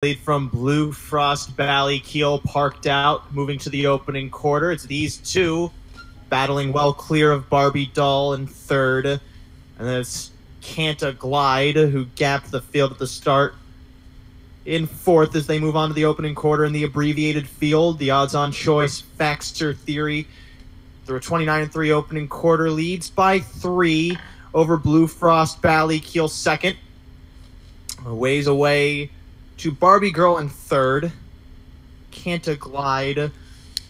lead from Blue Frost Valley Keel parked out, moving to the opening quarter. It's these two battling well clear of Barbie Doll in third. And then it's Canta Glide, who gapped the field at the start, in fourth as they move on to the opening quarter in the abbreviated field. The odds-on choice Faxter Theory through a 29-3 opening quarter leads by 3 over Blue Frost Valley Keel second. A ways away to Barbie Girl in third. Canta Glide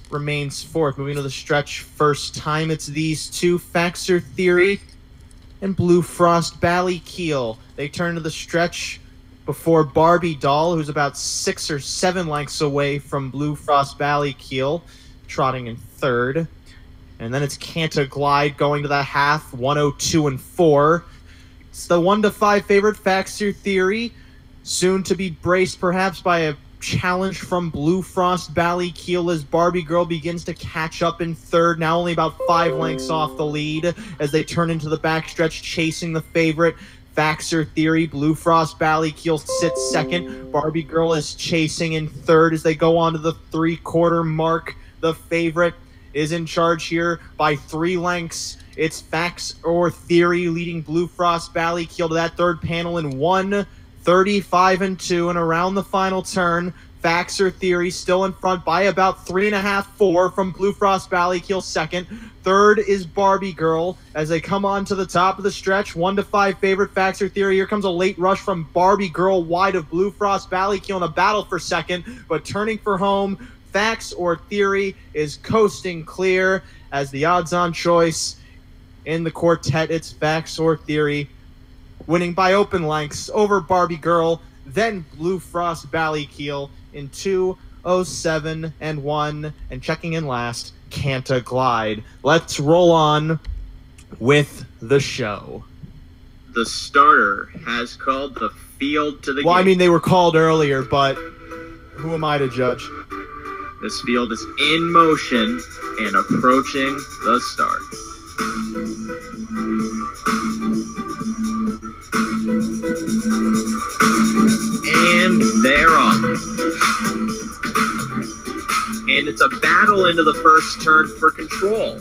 remains fourth. Moving to the stretch first time, it's these two, Faxter Theory and Blue Frost Valley Keel. They turn to the stretch before Barbie Doll, who's about 6 or 7 lengths away from Blue Frost Valley Keel, trotting in third. And then it's Canta Glide going to the half, 102-4. It's the 1-5 favorite, Faxter Theory, soon to be braced perhaps by a challenge from Blue Frost Valley Keel as Barbie Girl begins to catch up in third, now only about 5 lengths off the lead as they turn into the backstretch, chasing the favorite, Faxter Theory. Blue Frost Valley Keel sits second. Barbie Girl is chasing in third as they go on to the 3/4 mark. The favorite is in charge here by 3 lengths. It's Faxter Theory leading Blue Frost Valley Keel to that third panel in 1:35-2, and around the final turn, Faxter Theory still in front by about 3.5, 4 from Blue Frost Valley Keel second. Third is Barbie Girl as they come on to the top of the stretch. 1-5 favorite, Faxter Theory. Here comes a late rush from Barbie Girl wide of Blue Frost Valley Keel in a battle for second, but turning for home, Faxter Theory is coasting clear as the odds-on choice in the quartet. It's Faxter Theory winning by open lengths over Barbie Girl, then Blue Frost Valley Keel in 2:07-1, and checking in last, Canta Glide. Let's roll on with the show. The starter has called the field to the Well, gate. I mean, they were called earlier, but who am I to judge? This field is in motion and approaching the start. And they're off. And it's a battle into the first turn for control.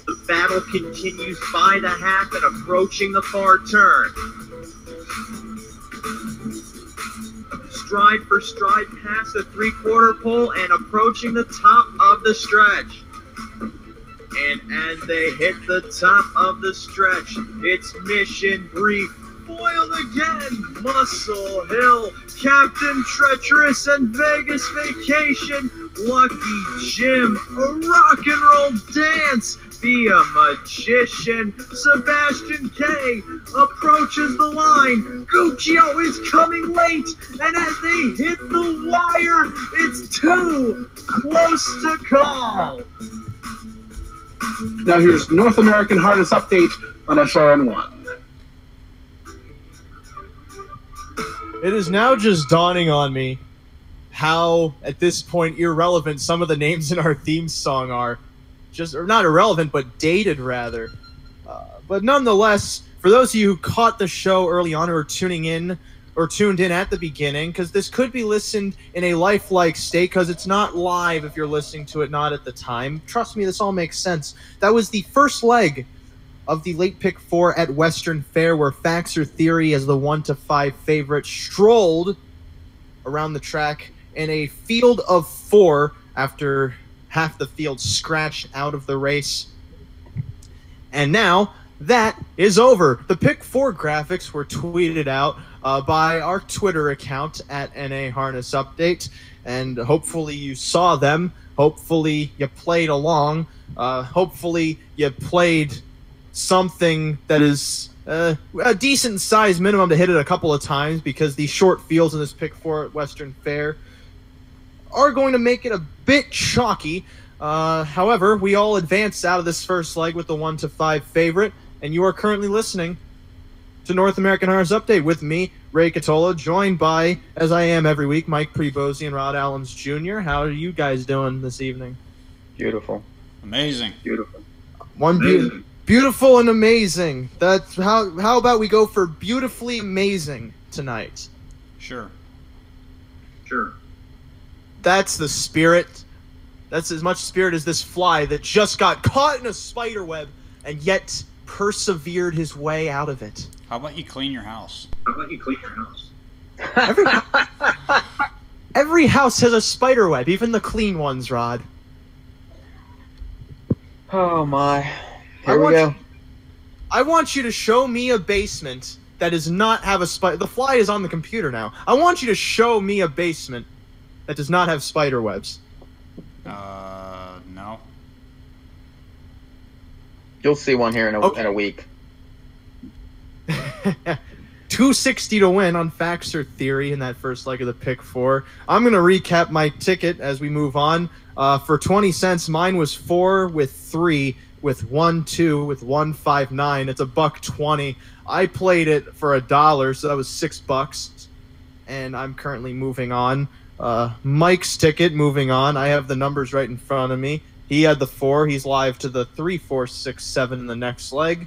The battle continues by the half and approaching the far turn. Stride for stride past the 3/4 pole and approaching the top of the stretch. And as they hit the top of the stretch, it's Mission Brief, foiled again, Muscle Hill, Captain Treacherous, and Vegas Vacation, Lucky Jim, a rock and roll dance, Be a Magician, Sebastian K approaches the line, Guccio is coming late, and as they hit the wire, it's too close to call. Now here's North American Hardest Update on SRN1. It is now just dawning on me how, at this point, irrelevant some of the names in our theme song are. Just, or not irrelevant, but dated, rather. But nonetheless, for those of you who caught the show early on or are tuning in, or tuned in at the beginning, because this could be listened in a lifelike state, because it's not live if you're listening to it not at the time. Trust me, this all makes sense. That was the first leg of the late pick 4 at Western Fair, where Faxter Theory, as the 1-5 favorite, strolled around the track in a field of 4 after half the field scratched out of the race. And now that is over. The pick 4 graphics were tweeted out by our Twitter account at NA Harness Update, and hopefully you saw them. Hopefully you played along. Hopefully you played something that is a decent size minimum to hit it a couple of times, because the short fields in this pick 4 at Western Fair are going to make it a bit chalky. However, we all advanced out of this first leg with the 1-5 favorite, and you are currently listening to North American Harness Update with me, Ray Catola, joined by, as I am every week, Mike Prebosi and Rod Allums Jr. How are you guys doing this evening? Beautiful. Amazing. Beautiful. Beautiful and amazing. That's how about we go for beautifully amazing tonight? Sure. Sure. That's the spirit. That's as much spirit as this fly that just got caught in a spider web and yet persevered his way out of it. How about you clean your house? Every house has a spider web, even the clean ones, Rod. Oh my. Here we go. I want you to show me a basement that does not have a spider. The fly is on the computer now. I want you to show me a basement that does not have spider webs. No. You'll see one here in a week. 260 to win on facts or theory in that first leg of the pick 4. I'm going to recap my ticket as we move on. For 20 cents, mine was 4 with 3 with 1 2 with 1 5 9. It's $1.20. I played it for $1, so that was $6. And I'm currently moving on. Mike's ticket, moving on. I have the numbers right in front of me. He had the 4. He's live to the 3, 4, 6, 7 in the next leg.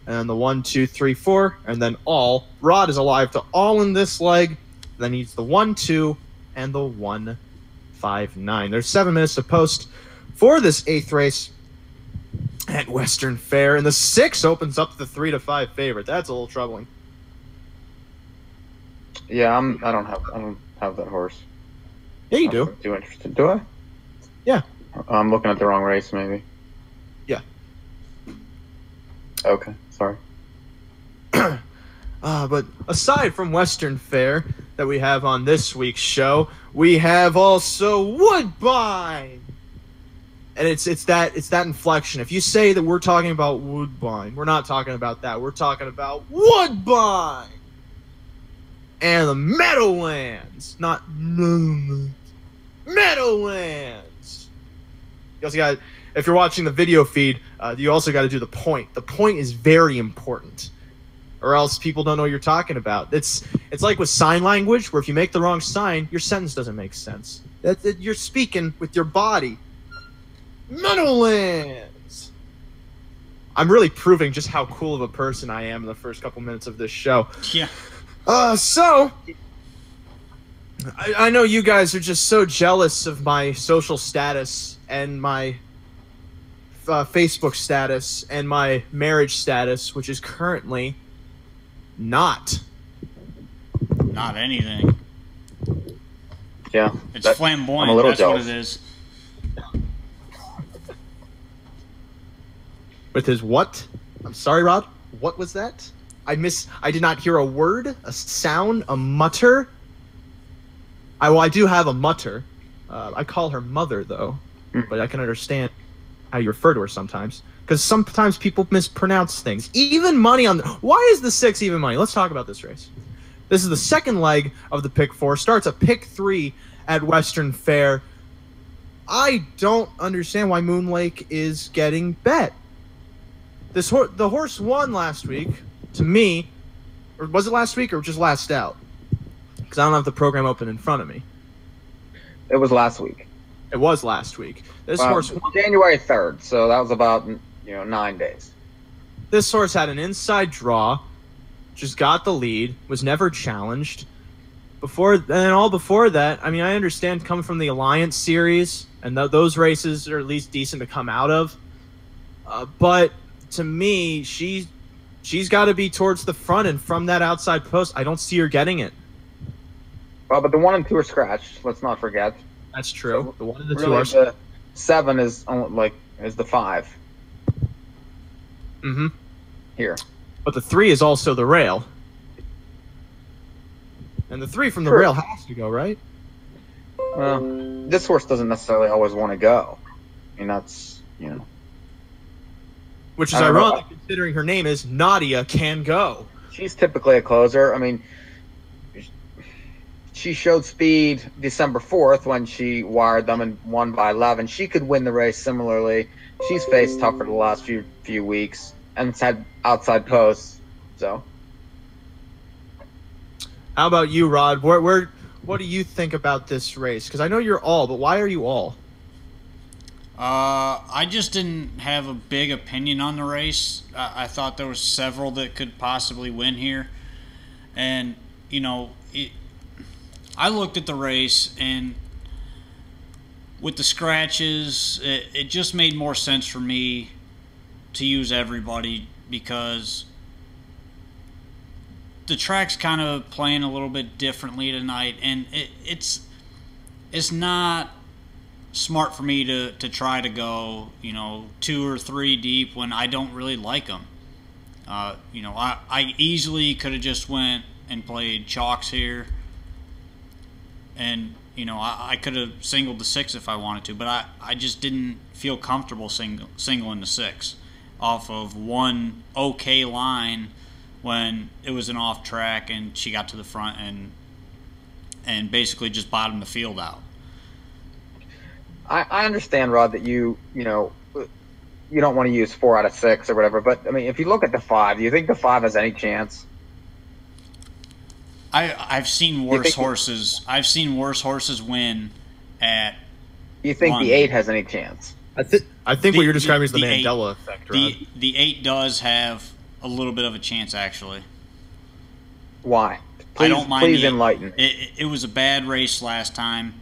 And the 1, 2, 3, 4, and then all. Rod is alive to all in this leg. Then he's the 1, 2, and the 1, 5, 9. There's 7 minutes to post for this 8th race at Western Fair. And the 6 opens up the 3 to 5 favorite. That's a little troubling. Yeah, I don't have that horse. Yeah, you do. Too interested. Do I? Yeah. I'm looking at the wrong race, maybe. Yeah. Okay, sorry. But aside from Western Fair that we have on this week's show, we have also Woodbine. And it's that inflection. If you say that we're talking about Woodbine, we're not talking about that. We're talking about Woodbine and the Meadowlands, not Meadowlands. You also got, if you're watching the video feed, you also got to do the point. The point is very important, or else people don't know what you're talking about. It's like with sign language, where if you make the wrong sign, your sentence doesn't make sense. You're speaking with your body. Meadowlands. I'm really proving just how cool of a person I am in the first couple minutes of this show. Yeah. So I know you guys are just so jealous of my social status and my Facebook status and my marriage status, which is currently not anything. Yeah. It's flamboyant. I'm a little That's jealous. what it is. With his what? I'm sorry, Rod. What was that? I did not hear a word, a sound, a mutter. I do have a mutter. I call her mother, though. But I can understand how you refer to her sometimes. Because sometimes people mispronounce things. Even money on... Why is the 6 even money? Let's talk about this race. This is the second leg of the pick 4. Starts at pick 3 at Western Fair. I don't understand why Moon Lake is getting bet. The horse won last week. To me, or was it last week or just last out? Because I don't have the program open in front of me. It was last week. It was last week. This horse won. January 3rd, so that was about 9 days. This horse had an inside draw, just got the lead, was never challenged. Before that, I mean, I understand coming from the Alliance Series, and those races are at least decent to come out of. But to me, she's got to be towards the front, and from that outside post, I don't see her getting it. Well, but the 1 and 2 are scratched. Let's not forget. That's true. So the 1 and the 2 really are. The 7 is the 5. Mm-hmm. Here. But the 3 is also the rail. And the 3 from the True. rail has to go, right? Well, this horse doesn't necessarily always want to go. I mean, that's, Which is I don't know. ironic, considering her name is Nadia Can Go. She's typically a closer. I mean, she showed speed December 4th when she wired them and won by 11. She could win the race similarly. She's faced tougher the last few weeks and it's had outside posts. So, How about you, Rod? What do you think about this race? Because I know you're all, but why are you all? I just didn't have a big opinion on the race. I thought there were several that could possibly win here. And, I looked at the race, and with the scratches, it just made more sense for me to use everybody because the track's kind of playing a little bit differently tonight, and it's not smart for me to try to go 2 or 3 deep when I don't really like them. I easily could have just went and played chalks here, and I could have singled the 6 if I wanted to, but I just didn't feel comfortable singling the 6 off of one okay line when it was an off track and she got to the front and basically just bottomed the field out. I understand, Rod, that you don't want to use 4 out of 6 or whatever, but I mean, if you look at the 5, do you think the 5 has any chance? I've seen worse horses. I've seen worse horses win at. Do you think London. The 8 has any chance? I think what you're describing is the Mandela effect, right? The 8 does have a little bit of a chance, actually. Why? I don't mind. Please enlighten. It was a bad race last time.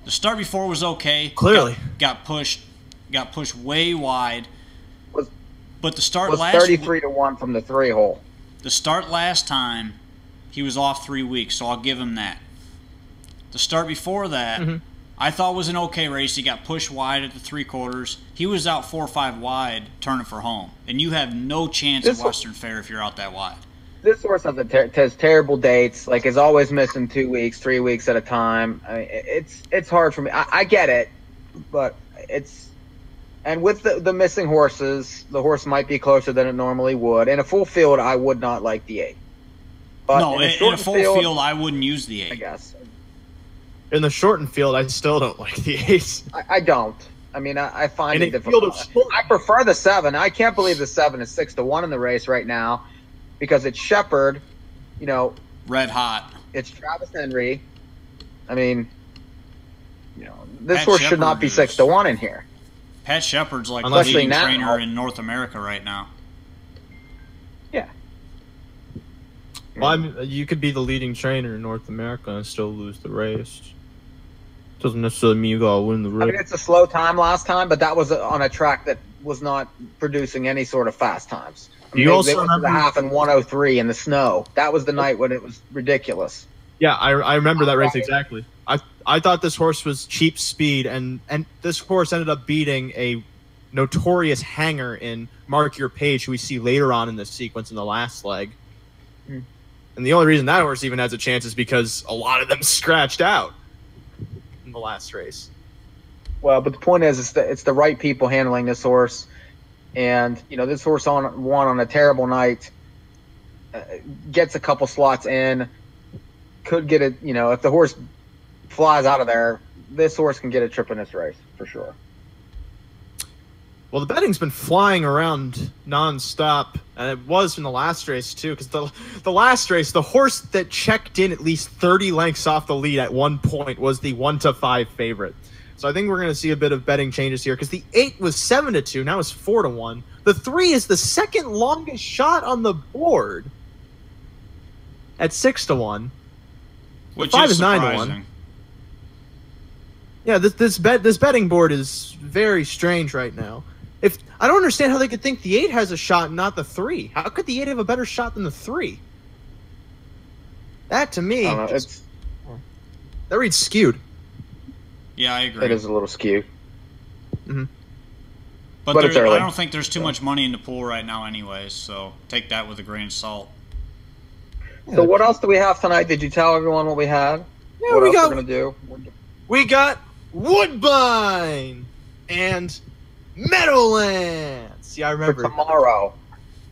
The start before was okay. Clearly, got pushed way wide. But the start was last 33-1 from the 3 hole. The start last time, he was off 3 weeks, so I'll give him that. The start before that, I thought was an okay race. He got pushed wide at the 3/4. He was out 4 or 5 wide, turning for home, and you have no chance at Western Fair if you're out that wide. This horse has terrible dates. Like, is always missing 2 weeks, 3 weeks at a time. I mean, it's hard for me. I get it, but it's. And with the missing horses, the horse might be closer than it normally would. In a full field, I would not like the 8. But no, in a full field, I wouldn't use the 8. I guess. In the shortened field, I still don't like the 8. I don't. I mean, I find it difficult. I prefer the 7. I can't believe the 7 is 6-1 in the race right now because it's Shepherd, red hot. It's Travis Henry. I mean, this Pat horse Shepard should not be 6-1 in here. Pat Shepard's like the Especially leading now. trainer in North America right now. Yeah. Well, I mean, you could be the leading trainer in North America and still lose the race. Doesn't necessarily mean you gotta win the race. I mean, it's a slow time last time, but that was on a track that was not producing any sort of fast times. I mean, You also they went to remember the half in 103 in the snow. That was the night when it was ridiculous. Yeah, I remember that race exactly. I thought this horse was cheap speed, and this horse ended up beating a notorious hanger in Mark Your Page, who we see later on in this sequence in the last leg. And the only reason that horse even has a chance is because a lot of them scratched out in the last race. Well, but the point is, it's the right people handling this horse, and this horse won on a terrible night, gets a couple slots in, could get it. If the horse flies out of there, this horse can get a trip in this race for sure. Well, the betting's been flying around nonstop, and it was in the last race too. Because the last race, the horse that checked in at least 30 lengths off the lead at one point was the 1-5 favorite. So I think we're going to see a bit of betting changes here because the 8 was 7-2, now it's 4-1. The 3 is the second longest shot on the board at 6-1. Which 5 is is 9-1. surprising. Yeah, this betting board is very strange right now. If I don't understand how they could think the 8 has a shot and not the 3. How could the 8 have a better shot than the 3? That to me, that reads skewed. Yeah, I agree. It is a little skewed. But it's early. I don't think there's too much money in the pool right now anyways, so take that with a grain of salt. So what else do we have tonight? Did you tell everyone what we had? Yeah, what we else got. we're gonna do? We got Woodbine and Meadowlands. Yeah, I remember. For tomorrow.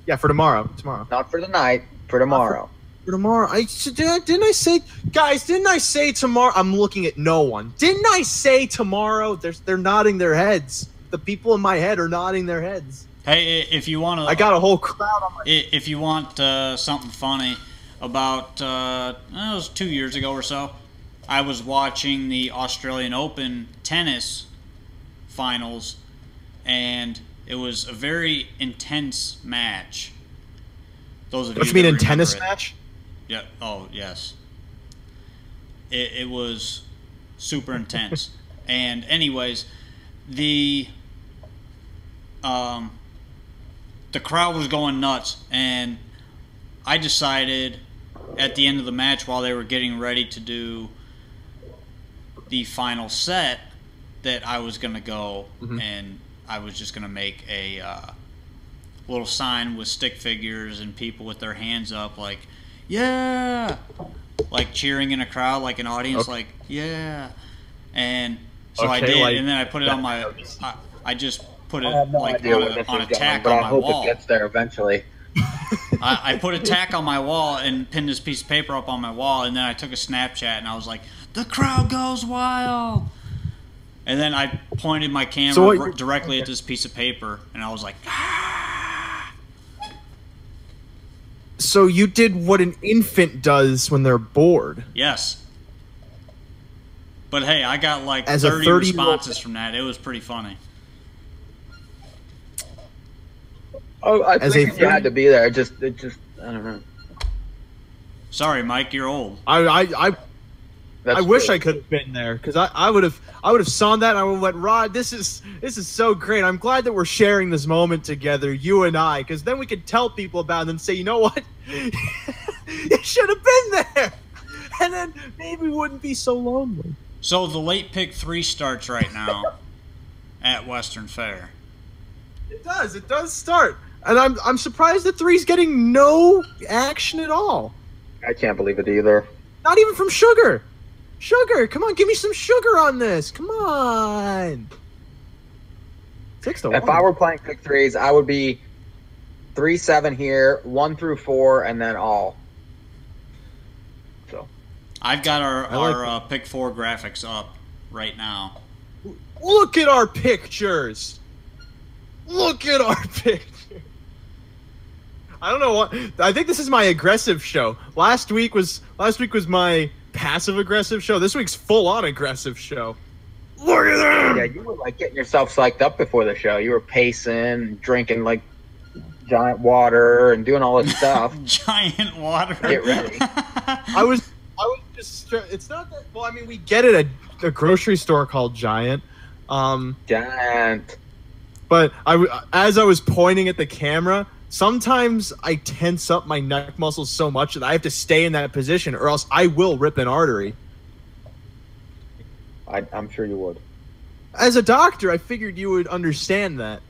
Yeah, for tomorrow. Tomorrow. Not for tonight. For tomorrow. For tomorrow. Didn't I say, guys? Didn't I say tomorrow? I'm looking at no one. Didn't I say tomorrow? They're nodding their heads. The people in my head are nodding their heads. Hey, if you want to, I got a whole crowd on my. If you want something funny, about it was 2 years ago or so, I was watching the Australian Open tennis finals, and it was a very intense match. Those of What you you mean that in tennis remember it. match? Yeah. Oh, yes. it was super intense. And anyways, the crowd was going nuts, and I decided at the end of the match, while they were getting ready to do the final set, that I was going to go and I was just going to make a little sign with stick figures and people with their hands up, like, yeah, like cheering in a crowd, like an audience, like, yeah. And so I did, like, and then I put it on my, I just put it like on a tack on my wall. I hope it gets there eventually. I put a tack on my wall and pinned this piece of paper up on my wall, and then I took a Snapchat and I was like, the crowd goes wild. And then I pointed my camera directly at this piece of paper, and I was like, ah. So you did what an infant does when they're bored. Yes. But hey, I got like 30 responses from that. It was pretty funny. Oh, I think you had to be there. It just, I don't know. Sorry, Mike, you're old. I wish I could have been there, because I would have saw that and I would have went, Rod, this is so great. I'm glad that we're sharing this moment together, you and I, because then we could tell people about it and say, you know what, you should have been there, and then maybe we wouldn't be so lonely. So the late pick 3 starts right now at Western Fair. It does start, and I'm surprised that 3's getting no action at all. I can't believe it either. Not even from Sugar. Sugar, come on, give me some sugar on this. Come on. 6-1. If I were playing pick 3s, I would be 3-7 here, 1 through 4, and then all. So I've got our pick 4 graphics up right now. Look at our pictures. Look at our pictures. I don't know what. I think this is my aggressive show. Last week was my passive aggressive show. This week's full on aggressive show. Look at them. Yeah, you were like getting yourself psyched up before the show. You were pacing, drinking like giant water, and doing all this stuff. Giant water. Get ready. I was just. It's not that. Well, I mean, we get it at a grocery store called Giant. Giant. But as I was pointing at the camera, sometimes I tense up my neck muscles so much that I have to stay in that position, or else I will rip an artery. I'm sure you would. As a doctor, I figured you would understand that.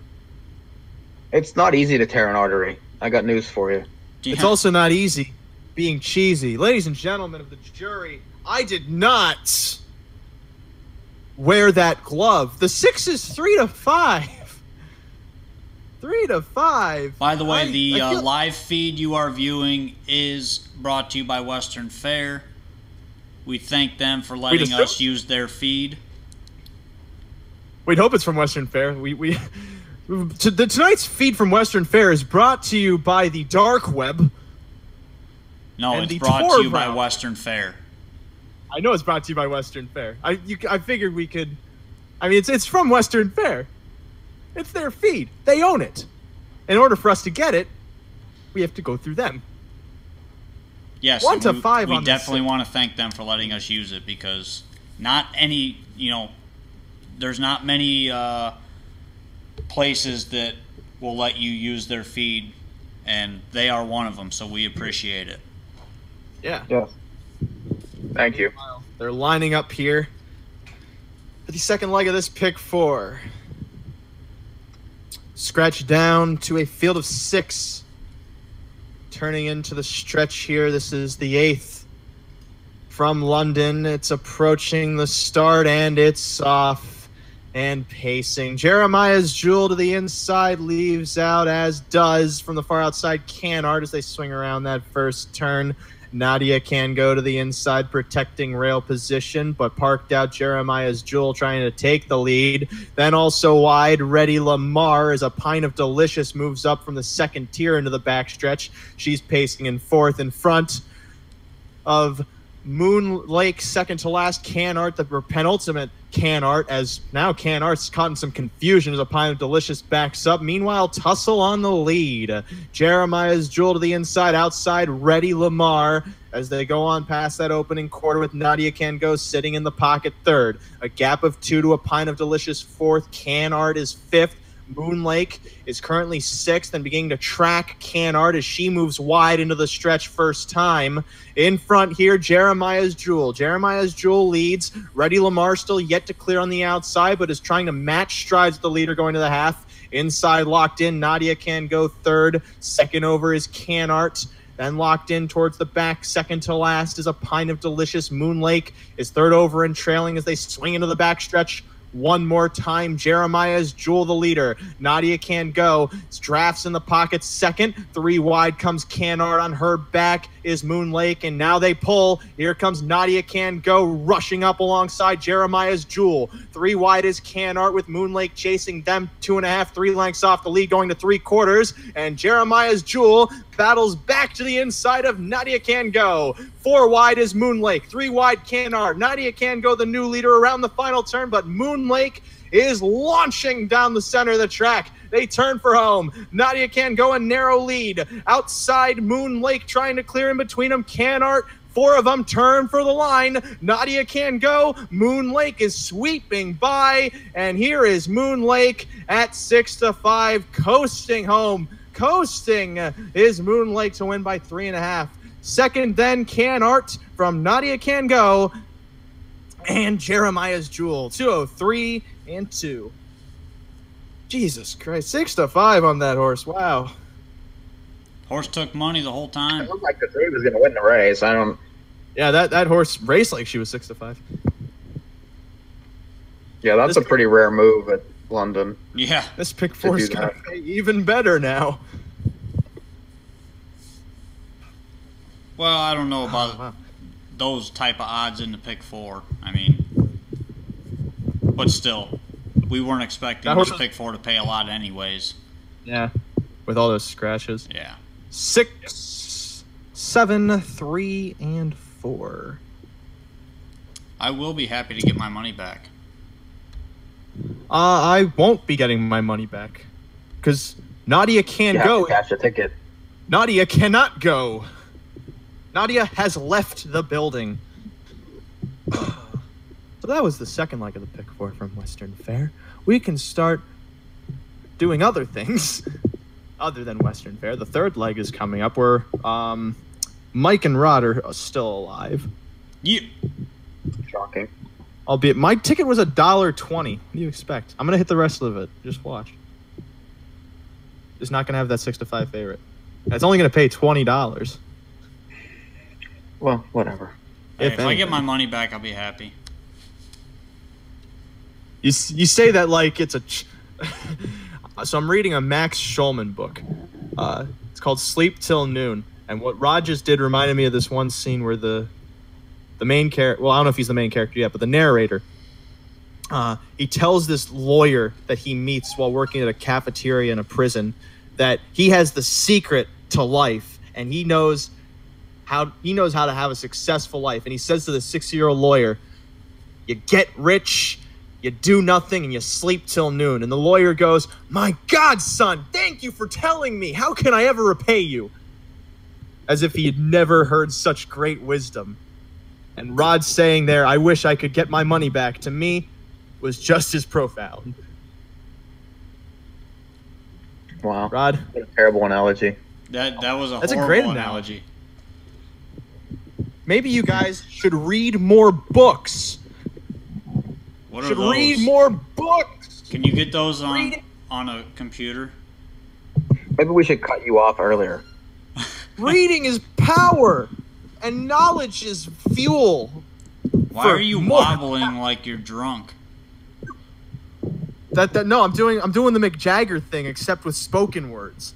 It's not easy to tear an artery. I got news for you. Yeah. It's also not easy being cheesy. Ladies and gentlemen of the jury, I did not wear that glove. The 6 is 3-5. 3-5. By the way, the live feed you are viewing is brought to you by Western Fair. We thank them for letting us use their feed. We'd hope it's from Western Fair. Tonight's feed from Western Fair is brought to you by the dark web. No, it's brought to you by Western Fair. I know it's brought to you by Western Fair. I figured we could. I mean, it's from Western Fair. It's their feed. They own it. In order for us to get it, we have to go through them. Yes, 1 to 5 we on definitely want to thank them for letting us use it, because there's not many places that will let you use their feed, and they are one of them, so we appreciate it. Yeah. Yes. Thank you. They're lining up here for the second leg of this pick 4. Scratch down to a field of 6. Turning into the stretch here. This is the 8th from London. It's approaching the start, and it's off and pacing. Jeremiah's Jewel to the inside leaves out, as does from the far outside Canard as they swing around that first turn. Nadia can go to the inside, protecting rail position, but parked out Jeremiah's Jewel trying to take the lead. Then also wide, Ready Lamar as a Pint of Delicious moves up from the second tier into the backstretch. She's pacing in 4th in front of Moon Lake second to last. Can Art, the penultimate Can Art, as now Can Art's caught in some confusion as a Pine of Delicious backs up. Meanwhile, Tussle on the lead. Jeremiah's Jewel to the inside, outside, Ready Lamar as they go on past that opening quarter with Nadia Can Go sitting in the pocket third. A gap of 2 to a Pine of Delicious fourth. Can Art is fifth. Moon Lake is currently sixth and beginning to track Can Art as she moves wide into the stretch first time. In front here, Jeremiah's Jewel. Jeremiah's Jewel leads. Ready Lamar still yet to clear on the outside, but is trying to match strides with the leader going to the half. Inside locked in, Nadia Can Go third. Second over is Can Art. Then locked in towards the back, second to last is a Pine of Delicious. Moon Lake is third over and trailing as they swing into the backstretch. One more time, Jeremiah's Jewel the leader. Nadia Can Go. Drafts in the pocket second. 3 wide comes Can Art. On her back is Moon Lake, and now they pull. Here comes Nadia Can Go rushing up alongside Jeremiah's Jewel. 3 wide is Can Art with Moon Lake chasing them 2.5, 3 lengths off the lead going to 3/4. And Jeremiah's Jewel battles back to the inside of Nadia Can Go. 4 wide is Moon Lake. 3 wide Can Art. Nadia Can Go, the new leader around the final turn, but Moon Lake is launching down the center of the track. They turn for home. Nadia Can Go a narrow lead. Outside, Moon Lake trying to clear in between them. Can Art, 4 of them turn for the line. Nadia Can Go. Moon Lake is sweeping by, and here is Moon Lake at 6-5, coasting home. Coasting is Moon Lake to win by 3.5. Second, then Can Art from Nadia Can Go and Jeremiah's Jewel. 2:03 and 2. Jesus Christ, 6-5 on that horse. Wow. Horse took money the whole time. It looked like the 3 was going to win the race. I don't. Yeah, that horse raced like she was 6-5. Yeah, that's a pretty rare move at London. Yeah. This pick 4's going to pay even better now. Well, I don't know about those type of odds in the pick 4. I mean, but still, we weren't expecting this pick 4 to pay a lot anyways. Yeah, with all those scratches. Yeah. 6, 7, 3, and 4. I will be happy to get my money back. I won't be getting my money back because Nadia Can Go. You have to cash a ticket. Nadia cannot go. Nadia has left the building. So that was the second leg of the pick 4 from Western Fair. We can start doing other things other than Western Fair. The third leg is coming up where Mike and Rod are still alive. Yeah. Shocking. Albeit my ticket was $1.20. What do you expect? I'm gonna hit the rest of it. Just watch. It's not gonna have that 6-5 favorite. It's only gonna pay $20. Well, whatever. Hey, if I get my money back, I'll be happy. You say that like it's a... So I'm reading a Max Schulman book. It's called Sleep Till Noon. And what Rod just did reminded me of this one scene where the main character... Well, I don't know if he's the main character yet, but the narrator... he tells this lawyer that he meets while working at a cafeteria in a prison that he has the secret to life, and he knows how to have a successful life. And he says to the 60-year-old lawyer, you get rich, you do nothing, and you sleep till noon. And the lawyer goes, my God, son, thank you for telling me. How can I ever repay you? As if he had never heard such great wisdom. And Rod saying there, I wish I could get my money back, to me, was just as profound. Wow. Rod? What a terrible analogy. That was That's horrible a great analogy. Maybe you guys should read more books. What are Should those? read more books. Can you get those on a computer? Maybe we should cut you off earlier. Reading is power, and knowledge is fuel. Why are you wobbling like you're drunk? No, I'm doing the Mick Jagger thing, except with spoken words.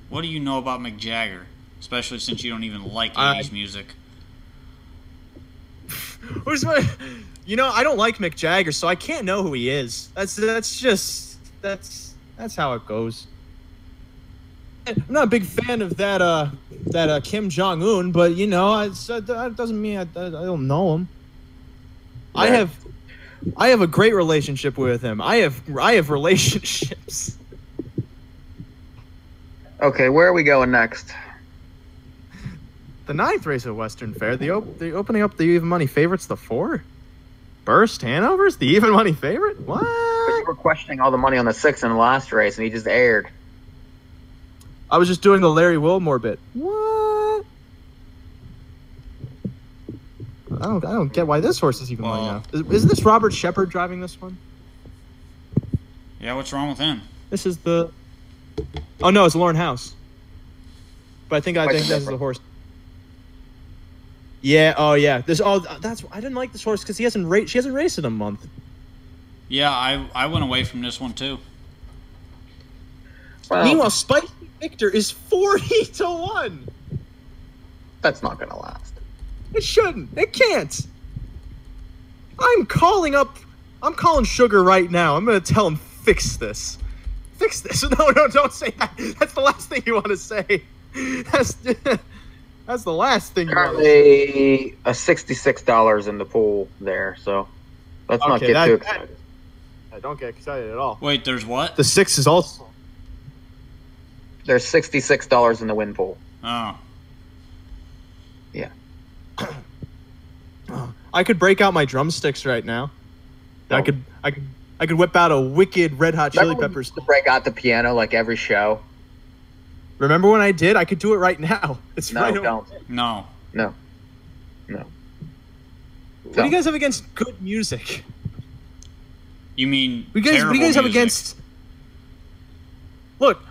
What do you know about Mick Jagger? Especially since you don't even like 80s music. I don't like Mick Jagger, so I can't know who he is. That's how it goes. not a big fan of that Kim Jong Un, but you know, that doesn't mean I don't know him. Right. I have a great relationship with him. I have relationships. Okay, where are we going next? The 9th race at Western Fair, the opening up the even money favorites, the 4. Burst Hanover's the even money favorite? What? But you were questioning all the money on the 6 in the last race, and he just aired. I was just doing the Larry Wilmore bit. What? I don't get why this horse is even money now. Isn't this Robert Shepard driving this one? Yeah, what's wrong with him? This is the... Oh, no, it's Lauren House. But I think this is the horse. Yeah, oh yeah. I didn't like this horse because she hasn't raced in a month. Yeah, I went away from this one too. Well, Meanwhile, Spicy Victor is 40-1. that's not gonna last. It shouldn't. It can't. I'm calling Sugar right now. I'm gonna tell him fix this. Fix this. No, don't say that. That's the last thing you want to say. That's the last thing you want to say. Currently, $66 in the pool there, so let's not get too excited. I don't get excited at all. Wait, there's what? The 6 is also... There's $66 in the win pool. Oh. Yeah. I could break out my drumsticks right now. No. I could whip out a wicked Red Hot Chili Peppers. To break out the piano like every show. Remember when I did? I could do it right now. It's No, right. don't. No. No. What do you guys have against good music? You mean What do you guys have music? against? Look,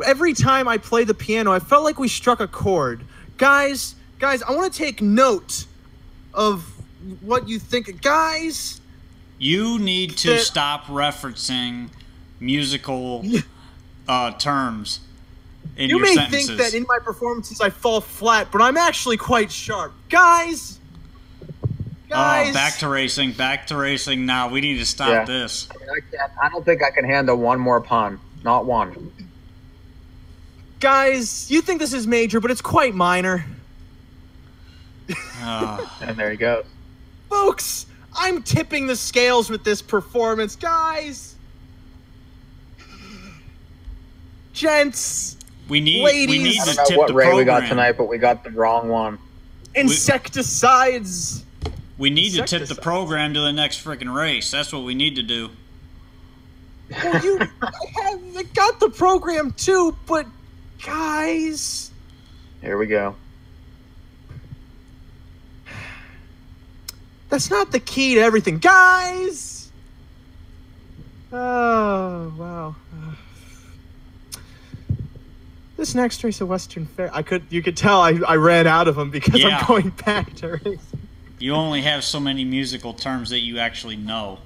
every time I play the piano, I felt like we struck a chord. Guys, I want to take note of what you think. Guys, You need to stop referencing musical terms in you your may sentences. think that in my performances I fall flat, but I'm actually quite sharp. Guys. Back to racing. Now we need to stop this. I don't think I can handle one more pun. Not one. Guys, you think this is major, but it's quite minor. And there he goes. Folks, I'm tipping the scales with this performance. Guys. Gents. We need ladies. I to don't tip know what the Ray we program. got tonight, but we got the wrong one. Insecticides. We need to tip the Insecticides. program to the next freaking race. That's what we need to do. Well, I got the program too, but guys. Here we go. That's not the key to everything. Guys! Oh, wow. This next race at Western Fair, you could tell I ran out of them because Yeah. I'm going back to racing. You only have so many musical terms that you actually know.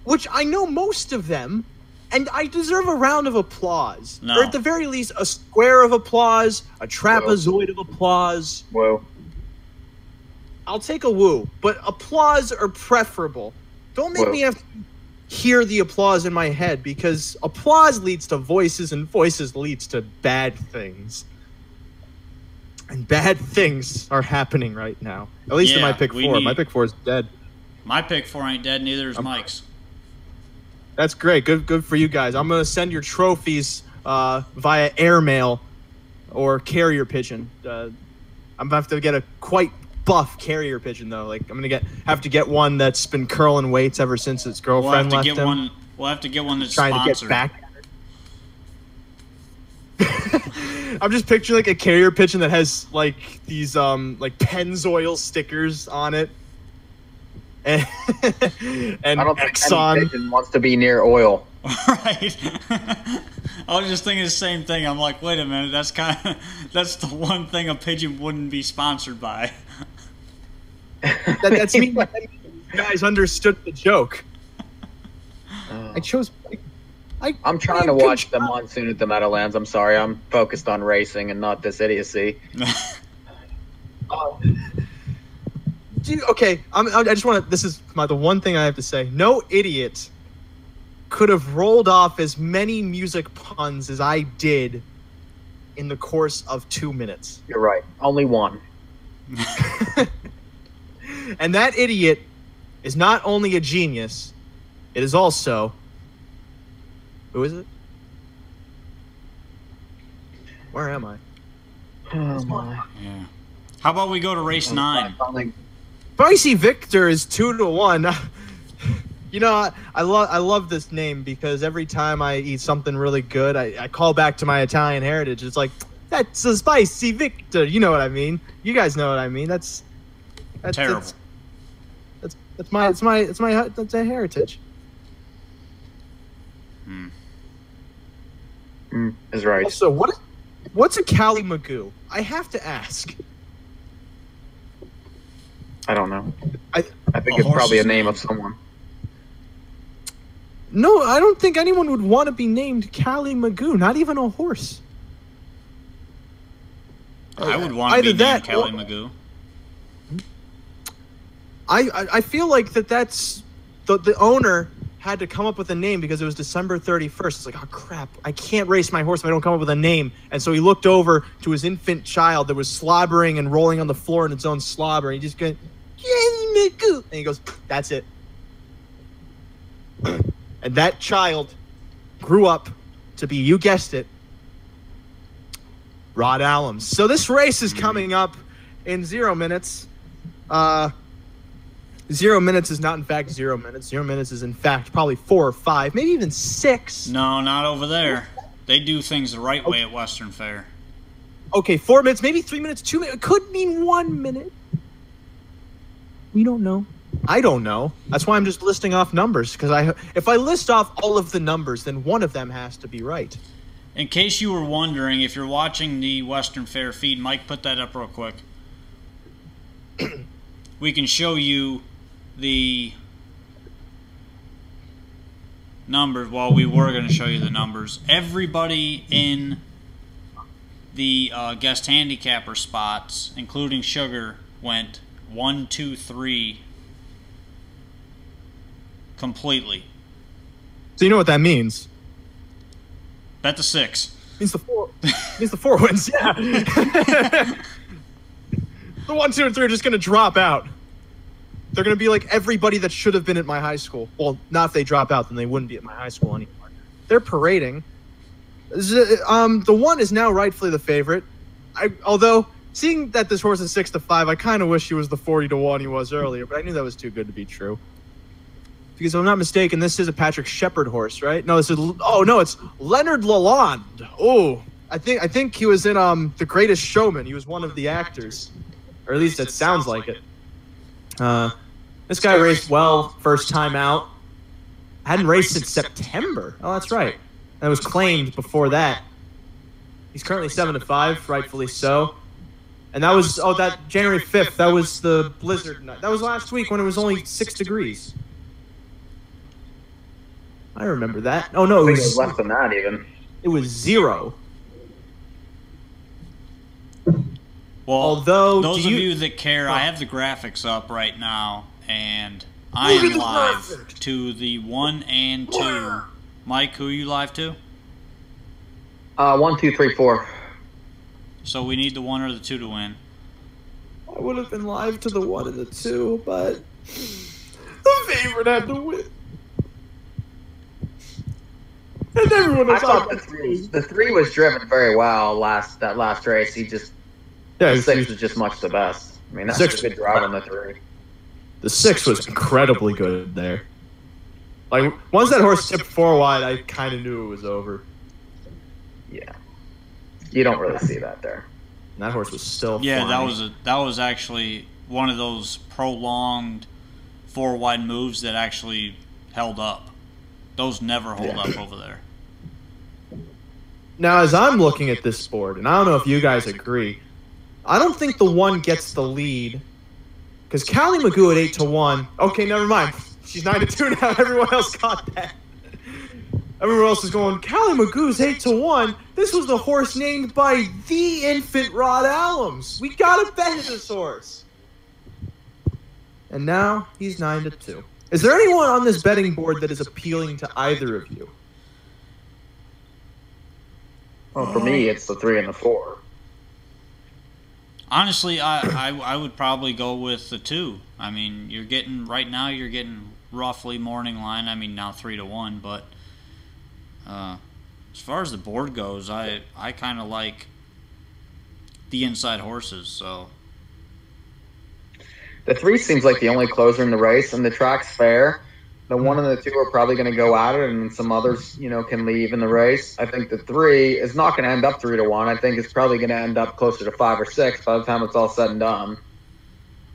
Which I know most of them, and I deserve a round of applause. No. Or at the very least, a square of applause, a trapezoid of applause. Whoa. I'll take a woo, but applause are preferable. Don't make Whoa. me have to hear the applause in my head, because applause leads to voices, and voices leads to bad things. And bad things are happening right now. At least in my pick 4. My pick 4 is dead. My pick 4 ain't dead, neither is Mike's. That's great. Good for you guys. I'm going to send your trophies via airmail or carrier pigeon. I'm going to have to get a quite buff carrier pigeon, though. Like, I'm going to have to get one that's been curling weights ever since its girlfriend left him. We'll have to get one that's trying sponsored. to get back. I'm just picturing like a carrier pigeon that has like these like Pennzoil stickers on it, and I don't think Exxon. any pigeon wants to be near oil. Right. I was just thinking the same thing. I'm like, wait a minute, that's the one thing a pigeon wouldn't be sponsored by. That's me. You guys understood the joke. I chose. I'm trying to watch the monsoon at the Meadowlands. I'm sorry, I'm focused on racing and not this idiocy. Okay, I just want to. This is the one thing I have to say. No idiot could have rolled off as many music puns as I did in the course of 2 minutes. You're right. Only one. And that idiot is not only a genius, it is also... Who is it? Where am I? Oh, my. Yeah. How about we go to race 9? Spicy Victor is 2-1. You know, I love this name because every time I eat something really good, I call back to my Italian heritage. It's like, that's a Spicy Victor. You know what I mean? You guys know what I mean. That's terrible. That's a heritage. Is right. Also, what's a Cali Magoo? I have to ask. I don't know. I think A it's probably a horse's name name. of someone. No, I don't think anyone would want to be named Cali Magoo. Not even a horse. I would want to Either be that named Kelly or- Magoo. I feel like that's the owner had to come up with a name because it was December 31st. It's like, oh crap, I can't race my horse if I don't come up with a name. And so he looked over to his infant child that was slobbering and rolling on the floor in its own slobber. And he just goes, Cali Magoo. And he goes, that's it. And that child grew up to be, you guessed it, Rod Allums. So this race is coming up in 0 minutes. 0 minutes is not in fact 0 minutes. 0 minutes is in fact probably 4 or 5, maybe even 6. No, not over there. They do things the right way at Western Fair. Okay, 4 minutes, maybe 3 minutes, 2 minutes. It could mean 1 minute. We don't know. I don't know. That's why I'm just listing off numbers, because if I list off all of the numbers, then one of them has to be right. In case you were wondering, if you're watching the Western Fair feed, Mike, put that up real quick. We can show you the numbers. Well, we were going to show you the numbers. Everybody in the guest handicapper spots, including Sugar, went 1, 2, 3 completely. So you know what that means? Bet the 6. Means the 4. Means the 4 wins. Yeah. The 1, 2, and 3 are just going to drop out. They're going to be like everybody that should have been at my high school. Well, not if they drop out, then they wouldn't be at my high school anymore. They're parading. The 1 is now rightfully the favorite. Although, seeing that this horse is 6-5, I kind of wish he was the 40-1 he was earlier, but I knew that was too good to be true. Because if I'm not mistaken, this is a Patrick Shepard horse, right? No, it's Leonard Lalonde. Oh, I think he was in The Greatest Showman. He was one of the actors, or at least it sounds like it. This guy raced well first time out. Hadn't raced since September. Oh, that's right. And it was claimed before that. He's currently 7-5, rightfully so. And that was that January 5th. That was the blizzard night. That was last week when it was only 6 degrees. I remember that. Oh no, I think it was less than that even. It was 0. Well, although those of you that care, I have the graphics up right now, and I am live to the 1 and 2. Mike, who are you live to? 1, 2, 3, 4. So we need the 1 or the 2 to win. I would have been live to the 1 and the 2, but the favorite had to win. And everyone I was thought the 3 was driven very well that last race. The 6 was just much the best. I mean, that's a good drive on the 3. The 6 was incredibly good there. Like, once that horse tipped 4 wide, I kind of knew it was over. Yeah. You don't really see that there. And that horse was still Yeah, flying. that was actually one of those prolonged 4 wide moves that actually held up. Those never hold up over there. Now, as I'm looking at this board, and I don't know if you guys agree, I don't think the 1 gets the lead. Because Cali Magoo at 8-1. Okay, never mind. She's 9-2 now. Everyone else got that. Everyone else is going, Cali Magoo's 8-1. This was the horse named by the infant Rod Allums. We gotta bet this horse. And now he's 9-2. Is there anyone on this betting board that is appealing to either of you? Well, for me, it's the 3 and the 4. Honestly, I would probably go with the 2. I mean, right now you're getting roughly morning line. I mean, now 3-1, but as far as the board goes, I kind of like the inside horses. So the 3 seems like the only closer in the race, and the track's fair. The 1 and the 2 are probably going to go at it, and some others, can leave in the race. I think the 3 is not going to end up 3-1. I think it's probably going to end up closer to 5 or 6 by the time it's all said and done.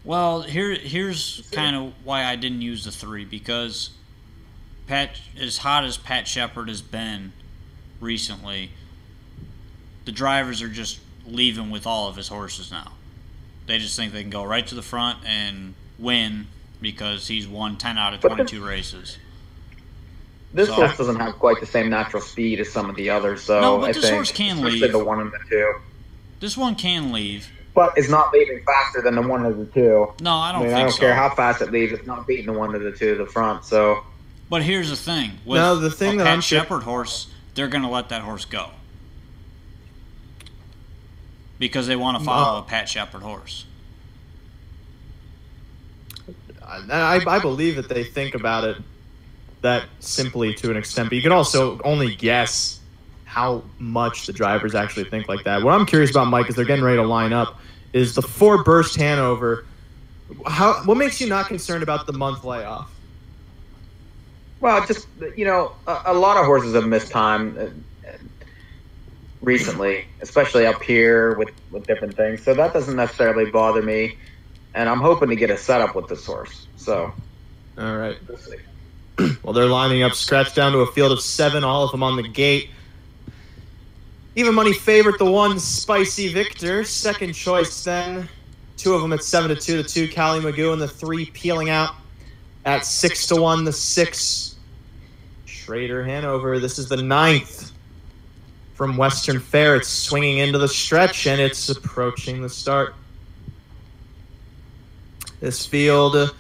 Well, here's kind of why I didn't use the 3, because as hot as Pat Shepard has been recently, the drivers are just leaving with all of his horses now. They just think they can go right to the front and win because he's won 10 out of 22 races. This horse doesn't have quite the same natural speed as some of the others, so no, but I this think, horse can especially leave. The 1 and the 2. This one can leave. But it's not leaving faster than the 1 or the 2. No, I don't think so. I don't care how fast it leaves. It's not beating the 1 or the 2 to the front, so... But here's the thing. With the thing a that Pat Shepard horse, they're going to let that horse go. Because they want to follow a Pat Shepard horse. I believe that they think about it that simply to an extent, but you can also only guess how much the drivers actually think like that. What I'm curious about, Mike, is they're getting ready to line up, is the 4 Burst Hanover. What makes you not concerned about the month layoff? Well, just, a lot of horses have missed time recently, especially up here with different things. So that doesn't necessarily bother me. And I'm hoping to get a setup with this horse. So, all right. We'll see. Well, they're lining up scratch down to a field of 7, all of them on the gate. Even money favorite, the 1, Spicy Victor. Second choice then. 2 of them at 7-2, the 2, Cali Magoo, and the 3 peeling out at 6-1, the 6, Schrader Hanover. This is the 9th from Western Fair. It's swinging into the stretch, and it's approaching the start. This field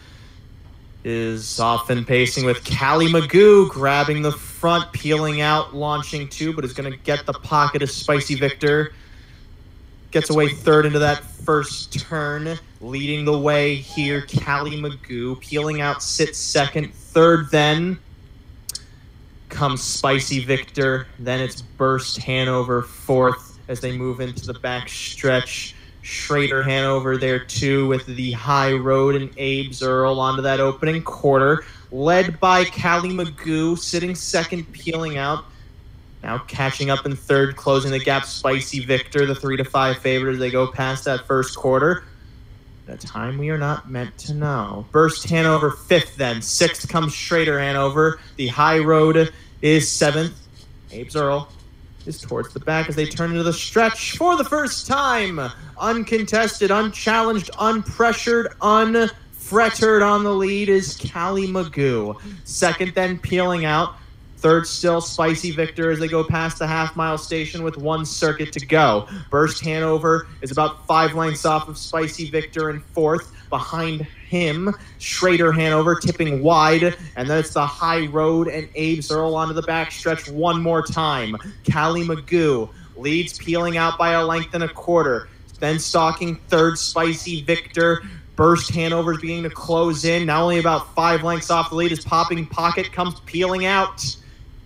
is often pacing with Cali Magoo grabbing the front, peeling out, launching 2, but is going to get the pocket of Spicy Victor. Gets away 3rd into that first turn, leading the way here, Cali Magoo. Peeling out, sits 2nd. 3rd then comes Spicy Victor. Then it's Burst Hanover 4th as they move into the back stretch. Schrader Hanover there too with the High Road and Abe's Earl onto that opening quarter. Led by Cali Magoo, sitting 2nd, peeling out. Now catching up in 3rd, closing the gap, Spicy Victor, the 3-5 favorite as they go past that first quarter. At a time we are not meant to know. Burst Hanover 5th then. 6th comes Schrader Hanover. The High Road is 7th. Abe's Earl is towards the back as they turn into the stretch for the first time. Uncontested, unchallenged, unpressured, unfrettered on the lead is Cali Magoo. 2nd then peeling out. 3rd still Spicy Victor as they go past the half-mile station with 1 circuit to go. Burst Hanover is about 5 lengths off of Spicy Victor in 4th. Behind him, Schrader Hanover tipping wide, and then it's the High Road and Abe's Earl onto the backstretch one more time. Cali Magoo leads, peeling out by a length and a quarter. Then stalking 3rd, Spicy Victor. Burst Hanover's beginning to close in. Now only about 5 lengths off the lead as Popping Pocket comes peeling out.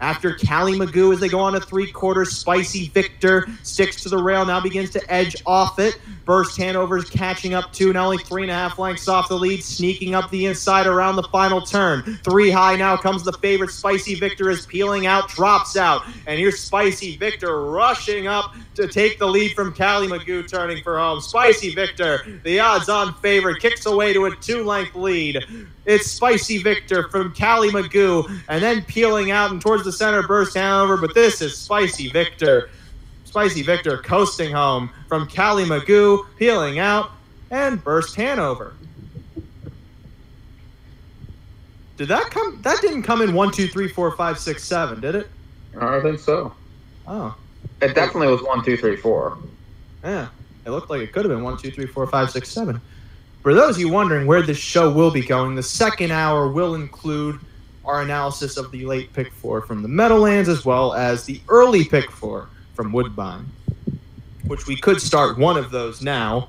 After Cali Magoo as they go on to 3/4, Spicy Victor sticks to the rail, now begins to edge off it. Burst Hanover's catching up to, now only 3.5 lengths off the lead, sneaking up the inside around the final turn. 3 high now comes the favorite. Spicy Victor is peeling out, drops out. And here's Spicy Victor rushing up to take the lead from Cali Magoo, turning for home. Spicy Victor, the odds-on favorite, kicks away to a 2-length lead. It's Spicy Victor from Cali Magoo, and then peeling out and towards the center, Burst Hanover, but this is Spicy Victor. Spicy Victor coasting home from Cali Magoo, peeling out, and Burst Hanover. Did that come? That didn't come in 1, 2, 3, 4, 5, 6, 7, did it? I don't think so. Oh. It definitely was 1, 2, 3, 4. Yeah. It looked like it could have been 1, 2, 3, 4, 5, 6, 7. For those of you wondering where this show will be going, the second hour will include our analysis of the late pick 4 from the Meadowlands, as well as the early pick 4 from Woodbine, which we could start one of those now,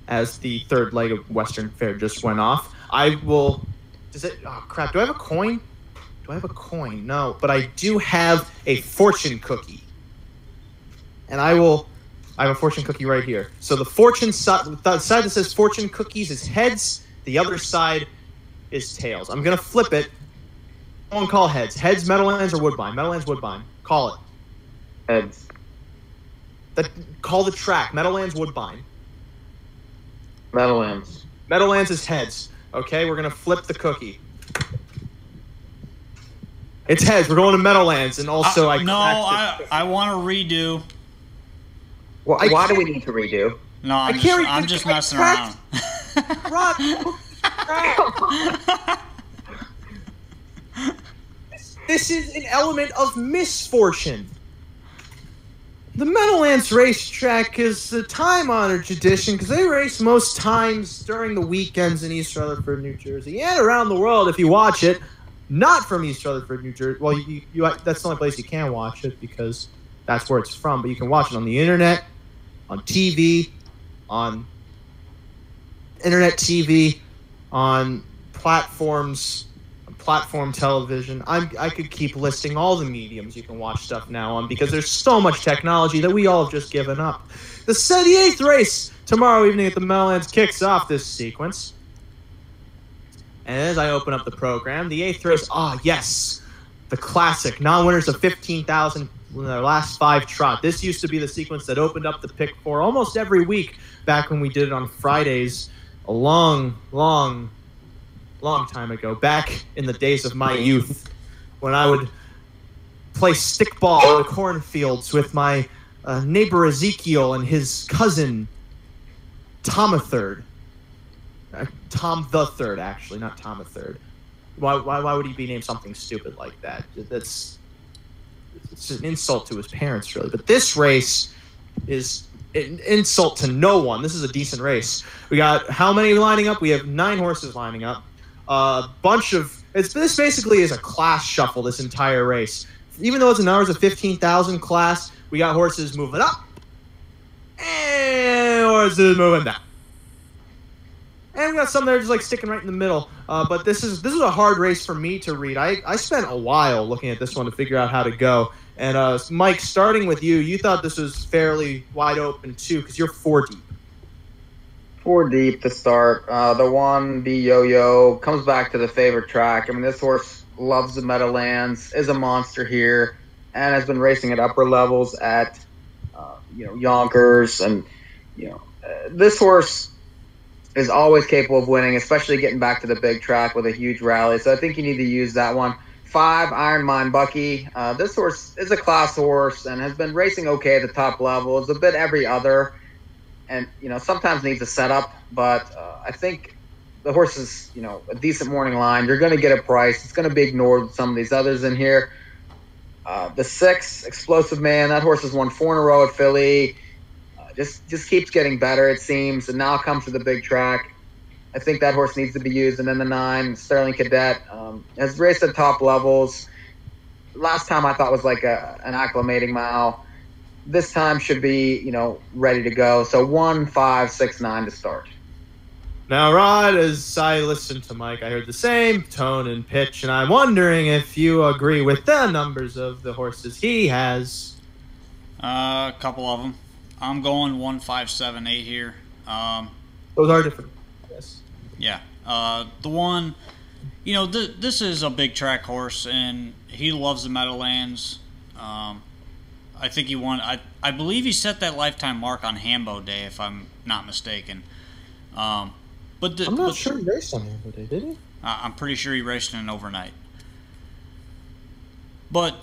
as the third leg of Western Fair just went off. I will... Does it... Oh, crap. Do I have a coin? Do I have a coin? No, but I do have a fortune cookie. And I have a fortune cookie right here. So the fortune side, the side that says fortune cookies is heads. The other side is tails. I'm going to flip it. Someone call heads. Heads, Meadowlands, or Woodbine? Meadowlands, Woodbine. Call it. Heads. Call the track. Meadowlands, Woodbine. Meadowlands. Meadowlands is heads. Okay, we're going to flip the cookie. It's heads. We're going to Meadowlands, and also I want to redo. Well, why do we need to redo? No, I'm just messing around. This is an element of misfortune. The Meadowlands racetrack is a time-honored tradition because they race most times during the weekends in East Rutherford, New Jersey, and around the world if you watch it. Not from East Rutherford, New Jersey. Well, that's the only place you can watch it because that's where it's from. But you can watch it on the internet, on TV, on internet TV, on platforms, on platform television. I could keep listing all the mediums you can watch stuff now on because there's so much technology that we all have just given up. The 78th race tomorrow evening at the Meadowlands kicks off this sequence. And as I open up the program, the 8th race, yes, the classic, non-winners of 15,000 in their last 5 trot. This used to be the sequence that opened up the pick 4 almost every week back when we did it on Fridays a long time ago, back in the days of my youth when I would play stickball in the cornfields with my neighbor Ezekiel and his cousin Tom III. Tom the Third, actually, not Tom III. Why would he be named something stupid like that? It's an insult to his parents, really. But this race is an insult to no one. This is a decent race. We got how many lining up? We have 9 horses lining up. A bunch of... This basically is a class shuffle, this entire race. Even though it's an hours of 15,000 class, we got horses moving up and horses moving down. And we got some that are just like sticking right in the middle. But this is a hard race for me to read. I spent a while looking at this one to figure out how to go. And Mike, starting with you, you thought this was fairly wide open too because you're 4 deep. 4 deep to start. The one, the Yo-Yo, comes back to the favorite track. I mean, this horse loves the Meadowlands, is a monster here, and has been racing at upper levels at Yonkers. And this horse is always capable of winning, especially getting back to the big track with a huge rally. So I think you need to use that one. 5, Iron Mine Bucky. This horse is a class horse and has been racing okay at the top level. It's a bit every other and, sometimes needs a setup. But I think the horse is, a decent morning line. You're going to get a price. It's going to be ignored with some of these others in here. The 6, Explosive Man. That horse has won 4 in a row at Philly. Just keeps getting better, it seems, and now comes to the big track. I think that horse needs to be used. And then the 9, Sterling Cadet, has raced at top levels. Last time I thought was like an acclimating mile. This time should be, ready to go. So 1, 5, 6, 9 to start. Now, Rod, as I listened to Mike, I heard the same tone and pitch, and I'm wondering if you agree with the numbers of the horses he has. A couple of them. I'm going 1, 5, 7, 8 here. Those are different. Yes. Yeah. The one, this is a big track horse, and he loves the Meadowlands. I think he won. I believe he set that lifetime mark on Hambo Day, if I'm not mistaken. I'm not sure he raced on Hambo Day, did he? I'm pretty sure he raced in an overnight. But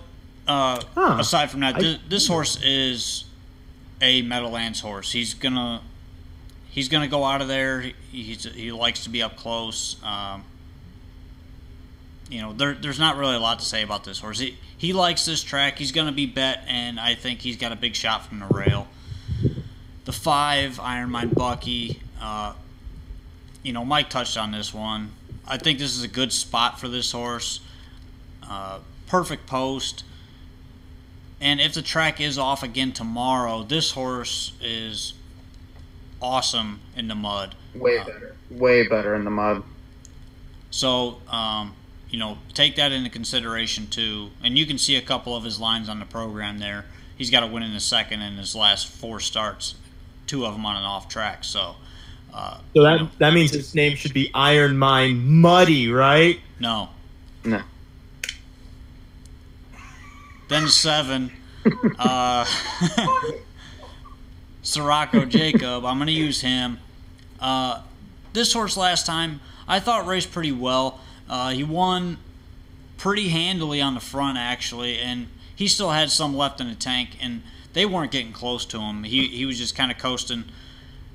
aside from that, this horse is a Meadowlands horse. He's gonna go out of there. He likes to be up close. There's not really a lot to say about this horse. He likes this track. He's gonna be bet, and I think he's got a big shot from the rail. The 5, Iron Mine Bucky. Mike touched on this one. I think this is a good spot for this horse. Perfect post. And if the track is off again tomorrow, this horse is awesome in the mud. Way better. Way better in the mud. So, take that into consideration too. And you can see a couple of his lines on the program there. He's got a win in the second in his last 4 starts, 2 of them on an off track. So that means his name should be Iron Mine Muddy, right? No. No. Then 7, Sirocco Jacob. I'm going to use him. This horse last time, I thought raced pretty well. He won pretty handily on the front, actually, and he still had some left in the tank, and they weren't getting close to him. He was just kind of coasting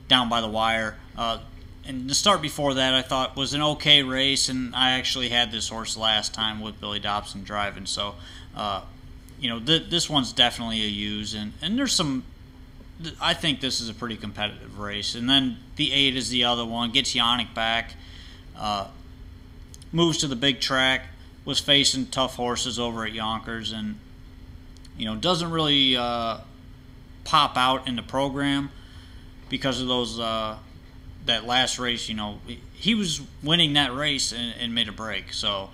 down by the wire. And the start before that, I thought, was an okay race, and I actually had this horse last time with Billy Dobson driving, so this one's definitely a use, and there's some. I think this is a pretty competitive race. And then the 8 is the other one. Gets Yannick back, moves to the big track, was facing tough horses over at Yonkers, and doesn't really pop out in the program because of those that last race. He was winning that race and made a break, so.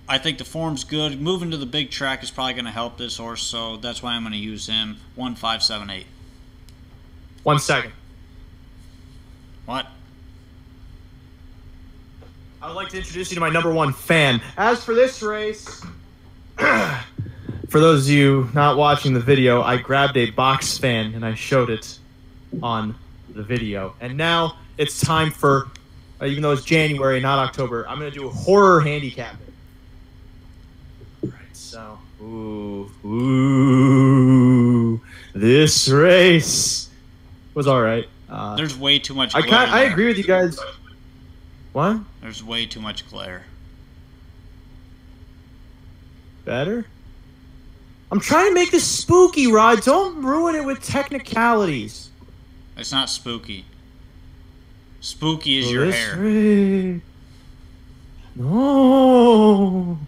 I think the form's good. Moving to the big track is probably going to help this horse, so that's why I'm going to use him. 1, 5, 7, 8. 1 second. What? I would like to introduce you to my number 1 fan. As for this race, for those of you not watching the video, I grabbed a box fan and I showed it on the video. And now it's time for, even though it's January, not October, I'm going to do a horror handicap. So, this race was all right. There's way too much glare. I agree with you guys. What? There's way too much glare. Better? I'm trying to make this spooky, Rod. Don't ruin it with technicalities. It's not spooky. Spooky is your hair. Race. No.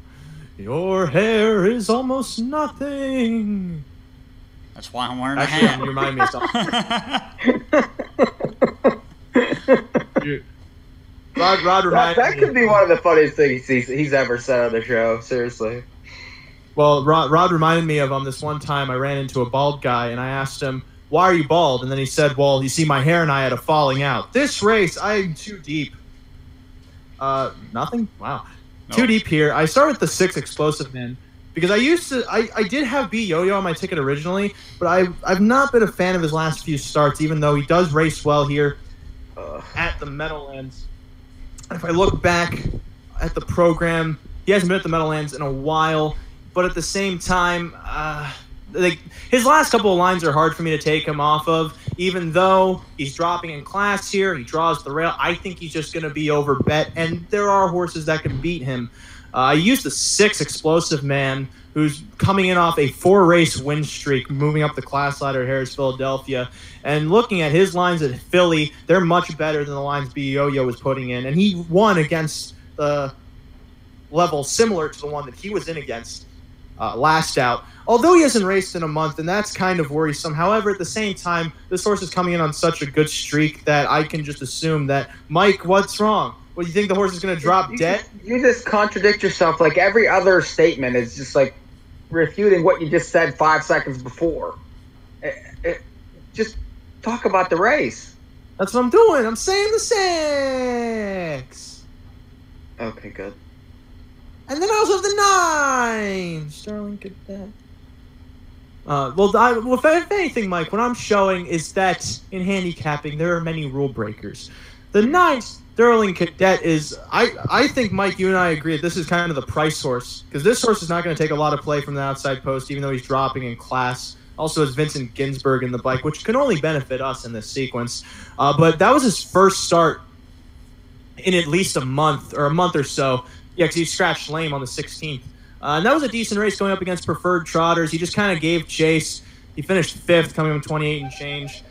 Your hair is almost nothing. That's why I'm wearing a Actually, hat. you remind me of something. Rod reminded that could be one of the funniest things he's ever said on the show. Seriously. Well, Rod reminded me of this one time I ran into a bald guy and I asked him, "Why are you bald?" And then he said, "Well, you see, my hair and I had a falling out. This race, I'm too deep." Nothing? Wow. No. Too deep here. I started with the 6 Explosive Man because I did have B Yo-Yo on my ticket originally, but I've not been a fan of his last few starts, even though he does race well here at the Meadowlands. If I look back at the program, he hasn't been at the Meadowlands in a while, but at the same time, his last couple of lines are hard for me to take him off of. Even though he's dropping in class here, he draws the rail. I think he's just going to be overbet, and there are horses that can beat him. I used the 6 Explosive Man, who's coming in off a 4-race win streak, moving up the class ladder at Harris, Philadelphia. And looking at his lines at Philly, they're much better than the lines B Yo-Yo was putting in. And he won against the level similar to the one that he was in against last out. Although he hasn't raced in a month, and that's kind of worrisome. However, at the same time, this horse is coming in on such a good streak that I can just assume that, Mike, what's wrong? Well, you think the horse is going to drop dead? You just contradict yourself. Like every other statement is just like refuting what you just said 5 seconds before. Just talk about the race. That's what I'm doing. I'm saying the 6. Okay, good. And then I also have the 9. Sterling Cadet. If anything, Mike, what I'm showing is that in handicapping, there are many rule breakers. The 9 Sterling Cadet is, I think, Mike, you and I agree that this is kind of the price horse, because this horse is not going to take a lot of play from the outside post, even though he's dropping in class. Also has Vincent Ginsburg in the bike, which can only benefit us in this sequence. But that was his first start in at least a month or so. Yeah, because he scratched lame on the 16th. And that was a decent race going up against preferred trotters. He just kind of gave chase. He finished 5th, coming from 28 and change.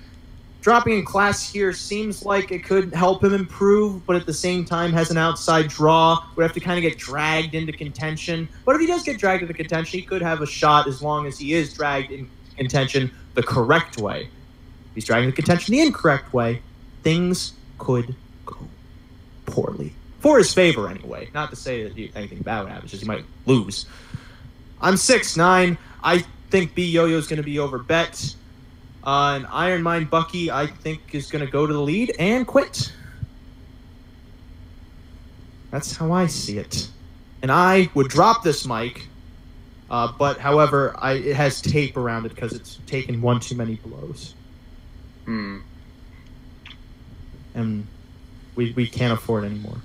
Dropping in class here seems like it could help him improve, but at the same time has an outside draw. Would have to kind of get dragged into contention. But if he does get dragged into contention, he could have a shot as long as he is dragged in contention the correct way. If he's dragged into contention the incorrect way, things could go poorly. For his favor, anyway. Not to say that anything bad would happen, it's just he might lose. I'm 6'9". I think B Yo-Yo is going to be overbet. And Iron Mind Bucky, I think, is going to go to the lead and quit. That's how I see it. And I would drop this mic, but however, it has tape around it because it's taken one too many blows. And we can't afford anymore.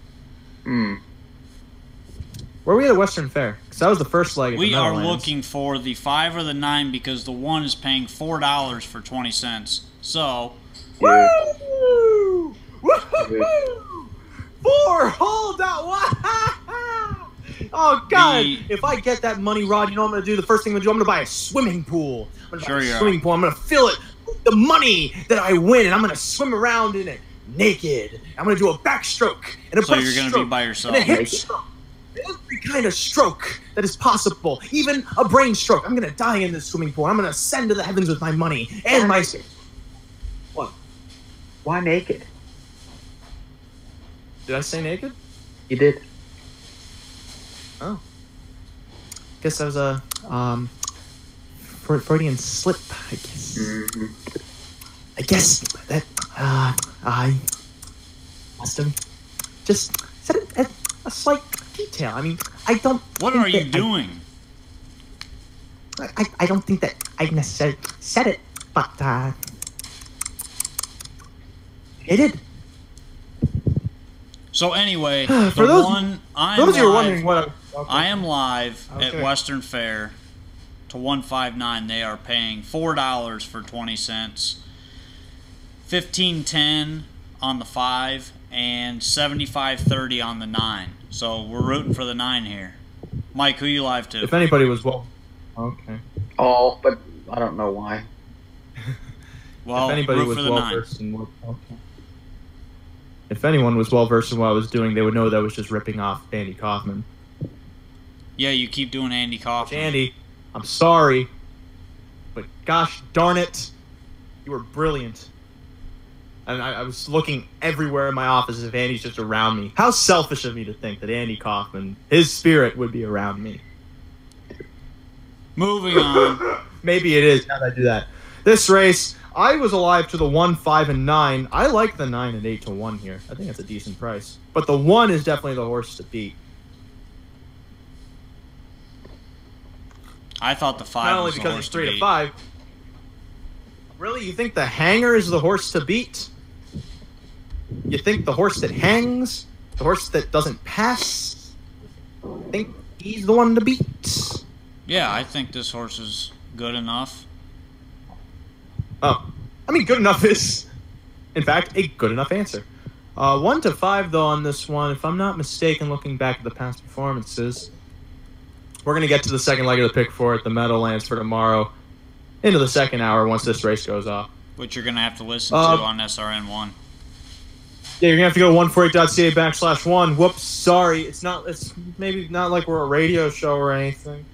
Where are we at Western Fair? Because that was the first leg. We are looking for the 5 or the 9 because the 1 is paying $4 for 20 cents. So, woo! Woo! 4! Hold on! Wow! Oh God! If I get that money, Rod, you know what I'm gonna do? The first thing I'm gonna do, I'm gonna buy a swimming pool. I'm gonna buy a swimming pool. I'm gonna fill it with the money that I win, and I'm gonna swim around in it naked. I'm gonna do a backstroke and a so you're gonna be by yourself. And a hip stroke. Every kind of stroke that is possible, even a brain stroke. I'm gonna die in this swimming pool. I'm gonna ascend to the heavens with my money and my. What? Why naked? Did I say naked? You did. Oh. Guess that was a Freudian slip. I guess. I guess that I must have just said it as a slight detail. I mean, I don't. What are you doing? I don't think that I necessarily said it, but I did. So anyway, for those of you who are wondering what I am live at Western Fair to 159. They are paying $4 for 20 cents, $15.10 on the 5, and $75.30 on the 9. So we're rooting for the 9 here. Mike, who you live to? If anybody was okay. Oh, but I don't know why. Well, if anybody was well versed in what, if anyone was well versed in what I was doing, they would know that I was just ripping off Andy Kaufman. Yeah, you keep doing Andy Kaufman. Andy, I'm sorry, but gosh darn it, you were brilliant. And I was looking everywhere in my office as if Andy's just around me. How selfish of me to think that Andy Kaufman, his spirit, would be around me. Moving on. Maybe it is now that I do that. This race, I was alive to the 1, 5, and 9. I like the 9 and 8 to 1 here. I think that's a decent price. But the 1 is definitely the horse to beat. I thought the 5 Not only was the because horse it's 3 to to beat. 5. Really? You think the hanger is the horse to beat? You think the horse that hangs? The horse that doesn't pass? I think he's the one to beat. Yeah, I think this horse is good enough. Oh. I mean, good enough is, in fact, a good enough answer. 1 to 5, though, on this one. If I'm not mistaken, looking back at the past performances, we're going to get to the second leg of the pick four at the Meadowlands for tomorrow, into the second hour once this race goes off. Which you're going to have to listen to on SRN1. Yeah, you're going to have to go to 148.ca/1. Whoops, sorry. It's maybe not like we're a radio show or anything.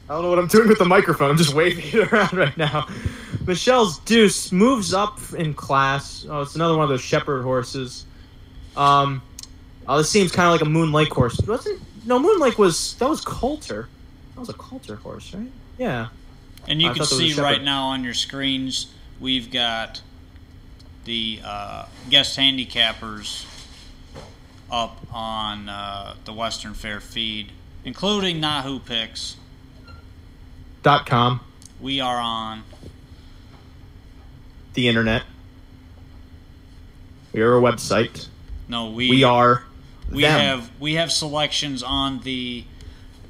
I don't know what I'm doing with the microphone. I'm just waving it around right now. Michelle's Deuce moves up in class. Oh, it's another one of those shepherd horses. This seems kind of like a Moon Lake horse. No, Moon Lake was Coulter. That was a Coulter horse, right? Yeah. And you can see right now on your screens, we've got the guest handicappers up on the Western Fair feed, including Nahu picks. .com. We are on the internet. We are a website. No, we are. We have selections on the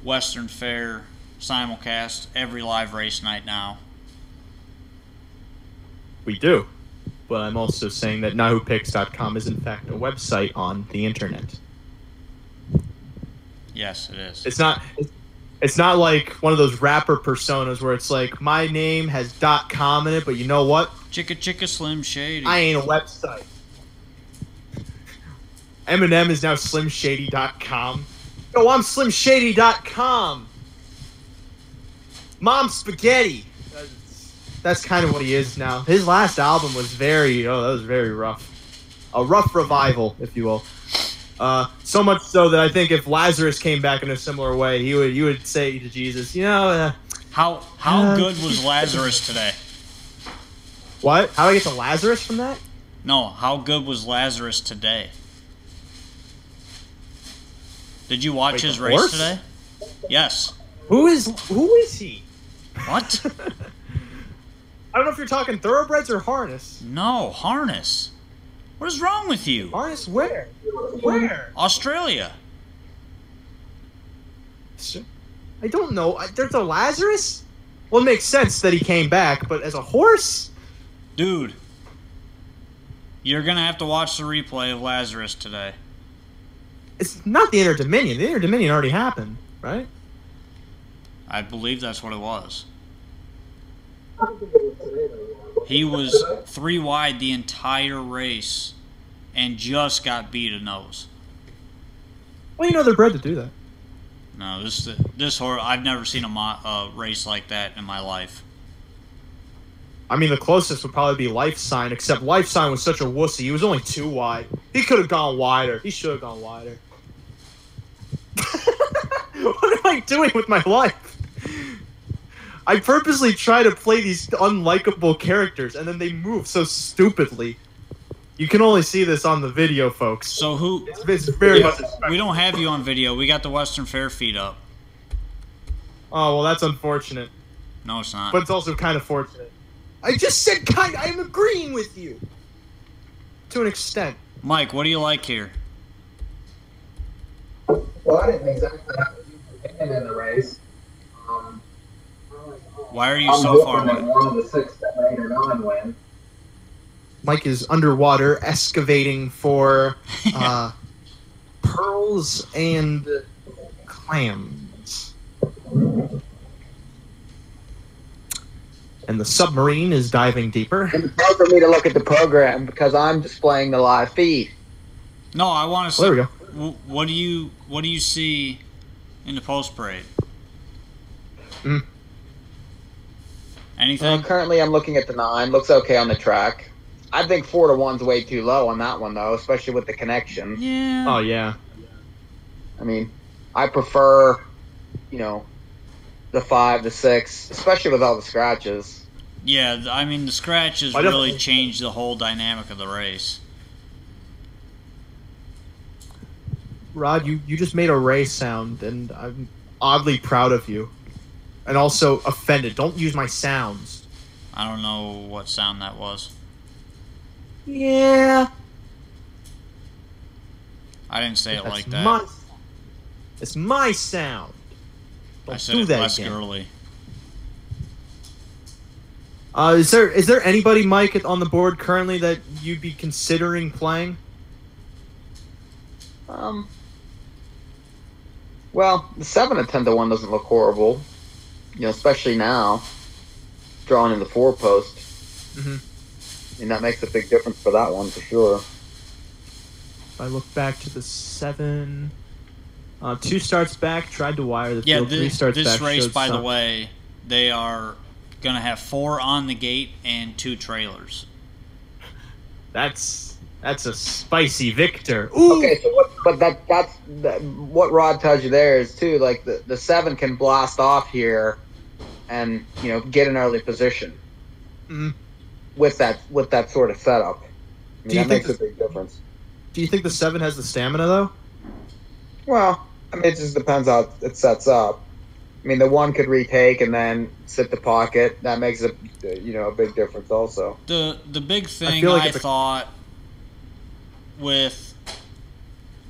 Western Fair simulcast every live race night now. We do. But I'm also saying that NahuPicks.com is in fact a website on the internet. Yes, it is. It's not. It's not like one of those rapper personas where it's like, my name has .com in it, but you know what? Chicka Chicka Slim Shady. I ain't a website. Eminem is now SlimShady.com. Yo, I'm SlimShady.com. Mom Spaghetti. That's kind of what he is now. His last album was that was very rough. A rough revival, if you will. So much so that I think if Lazarus came back in a similar way, you would say to Jesus, how good was Lazarus today? What? How do I get to Lazarus from that? No, how good was Lazarus today? Did you watch his race horse? today? Yes. Who is he? What? I don't know if you're talking thoroughbreds or harness. No, harness. What is wrong with you? Harness where? Where? Australia. I don't know. There's a Lazarus? Well, it makes sense that he came back, but as a horse? Dude, you're going to have to watch the replay of Lazarus today. It's not the Inter Dominion. The Inter Dominion already happened, right? I believe that's what it was. He was 3 wide the entire race and just got beat a nose. Well, they're bred to do that. No, this horse, I've never seen a race like that in my life. I mean, the closest would probably be Life Sign, except Life Sign was such a wussy. He was only 2 wide. He could have gone wider. He should have gone wider. What am I doing with my life? I purposely try to play these unlikable characters, and then they move so stupidly. You can only see this on the video, folks. So who... It's very much... We don't have you on video. We got the Western Fair feed up. Oh, well, that's unfortunate. No, it's not. But it's also kind of fortunate. I just said kind of... I'm agreeing with you. To an extent. Mike, what do you like here? Well, I didn't exactly have to do in the race. Why are you so far away? One of the 6, 7, 8, or 9 win. Mike is underwater excavating for pearls and clams. And the submarine is diving deeper. It's hard for me to look at the program because I'm displaying the live feed. No, I want to see. Well, there we go. What do you see in the post parade? Anything? Currently, I'm looking at the 9. Looks okay on the track. I think 4 to 1's way too low on that one, though, especially with the connection. Yeah. Oh, yeah. I mean, I prefer, the 5, the 6, especially with all the scratches. Yeah, I mean, the scratches really changed the whole dynamic of the race. Rod, you just made a race sound, and I'm oddly proud of you. And also offended. Don't use my sounds. I don't know what sound that was. Yeah. I didn't say it like that. It's my sound. Don't I said do it that less again. girly. Is there anybody, Mike, on the board currently that you'd be considering playing? Well, the 7 at 10 to 1 doesn't look horrible. Especially now, drawing in the 4 post. Mm-hmm. I mean, that makes a big difference for that one, for sure. If I look back to the 7, 2 starts back, tried to wire the field. 3 starts back. This race, by the way, they are going to have 4 on the gate and 2 trailers. That's a spicy victor. Ooh. Okay, so that's what Rod tells you there is too. Like the 7 can blast off here, and get an early position with that sort of setup. I mean, that makes a big difference. Do you think the 7 has the stamina though? Well, I mean, it just depends how it sets up. I mean, the 1 could retake and then sit the pocket. That makes a big difference also. The big thing I thought with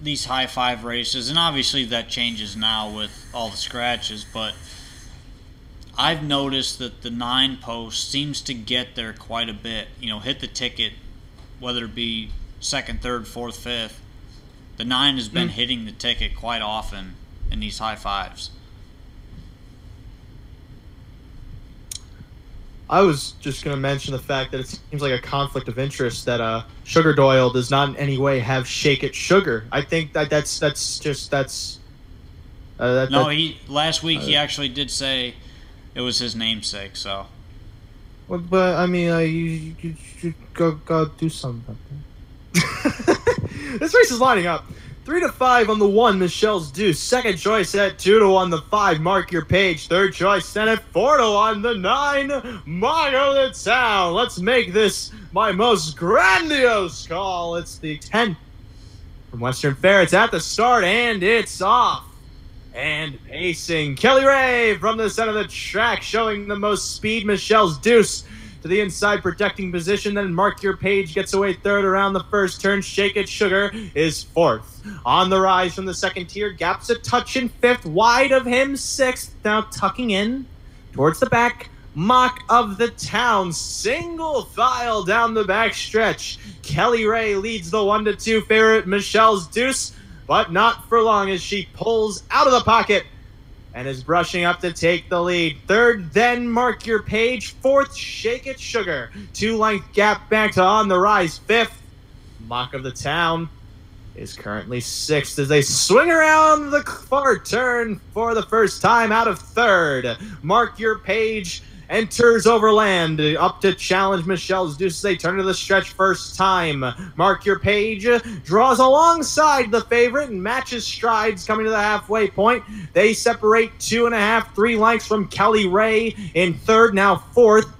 these high 5 races, and obviously that changes now with all the scratches, but I've noticed that the 9 post seems to get there quite a bit. Hit the ticket, whether it be 2nd, 3rd, 4th, 5th. The 9 has been hitting the ticket quite often in these high 5s. I was just going to mention the fact that it seems like a conflict of interest that Sugar Doyle does not in any way have Shake It Sugar. I think that's no, last week he actually did say it was his namesake. So, but I mean, you should go do something. This race is lining up. 3-5 on the 1, Michelle's Deuce. Second choice at 2-1, the 5, Mark Your Page. Third choice, Senate 4-1, the 9, Mago the Town. Let's make this my most grandiose call. It's the 10 from Western Fair. It's at the start, and it's off. And pacing, Kelly Ray from the center of the track, showing the most speed. Michelle's Deuce to the inside, protecting position. Then Mark Your Page gets away third around the first turn. Shake It Sugar is fourth. On the rise from the second tier, gaps a touch in fifth, wide of him sixth. Now tucking in towards the back. Mock of the Town, single file down the back stretch. Kelly Ray leads the 1-2 favorite Michelle's Deuce, but not for long as she pulls out of the pocket and is brushing up to take the lead. Third, then Mark Your Page. Fourth, Shake It Sugar. 2-length gap back to On the Rise. Fifth, Mock of the Town is currently sixth as they swing around the far turn for the first time out of third. Mark Your Page enters overland up to challenge Michelle's Deuce as they turn to the stretch first time. Mark Your Page draws alongside the favorite and matches strides coming to the halfway point. They separate 2.5, 3 lengths from Kelly Ray in third, now fourth,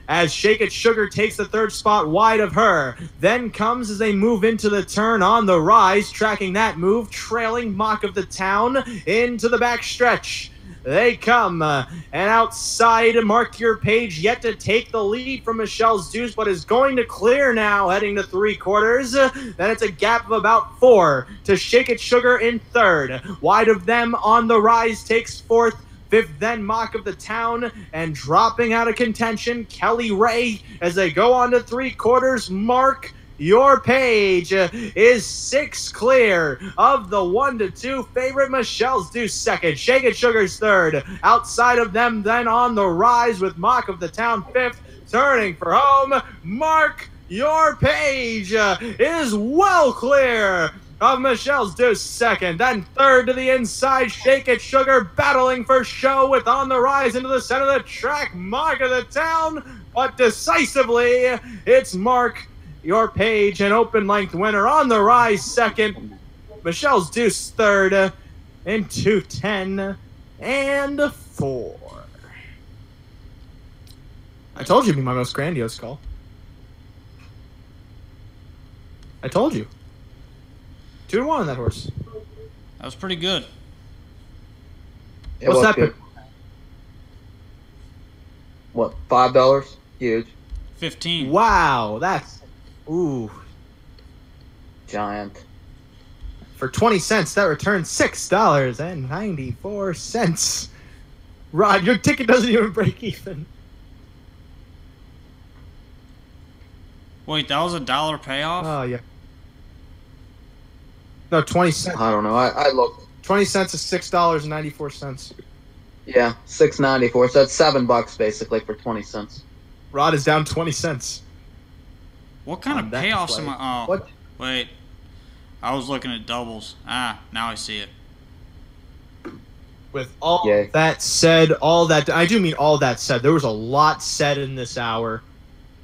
as Shake It Sugar takes the third spot wide of her. Then comes as they move into the turn On the Rise, tracking that move, trailing Mock of the Town into the back stretch. They come, and outside, Mark Your Page yet to take the lead from Michelle's Deuce, but is going to clear now, heading to 3/4. Then it's a gap of about 4 to Shake It Sugar in third. Wide of them, On the Rise takes fourth. Fifth, then Mock of the Town, and dropping out of contention, Kelly Ray, as they go on to 3/4. Mark Your Page is 6 clear of the 1-2 favorite. Michelle's Deuce second. Shake It Sugar's third. Outside of them, then On the Rise with Mock of the Town fifth. Turning for home, Mark Your Page is well clear of Michelle's Deuce second. Then third to the inside, Shake It Sugar battling for show with On the Rise into the center of the track, Mock of the Town. But decisively, it's Mark Your Page, an open length winner. On the Rise second. Michelle's Deuce third in 2:10 and 4. I told you it'd be my most grandiose call. I told you. 2-1 on that horse. That was pretty good. What's that pick? What, $5? Huge. 15. Wow, that's Giant. For 20 cents, that returns $6.94. Rod, your ticket doesn't even break even. Wait, that was $1 payoff? Oh, yeah. No, 20 cents. I don't know. I looked. 20 cents is $6.94. Yeah, $6.94. So that's $7 basically for 20 cents. Rod is down 20 cents. What kind of payoffs am I? Oh, what? Wait. I was looking at doubles. Now I see it. With all that said, I do mean all that said, there was a lot said in this hour.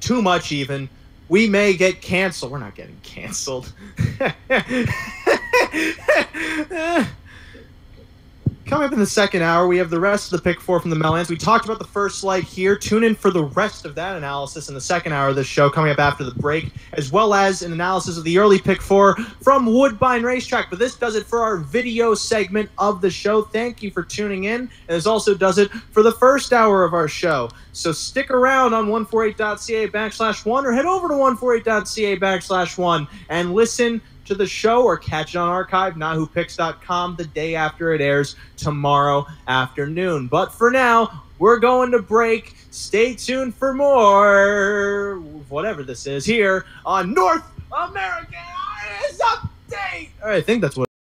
Too much even. We may get canceled. We're not getting canceled. Coming up in the second hour, we have the rest of the Pick 4 from the Mellands. We talked about the first light here. Tune in for the rest of that analysis in the second hour of this show coming up after the break, as well as an analysis of the early Pick 4 from Woodbine Racetrack. But this does it for our video segment of the show. Thank you for tuning in. And this also does it for the first hour of our show. So stick around on 148.ca/1 or head over to 148.ca/1 and listen to the show or catch it on archive, NahuPicks.com, the day after it airs tomorrow afternoon. But for now, we're going to break. Stay tuned for more, whatever this is, here on North American Artist Update. All right, I think that's what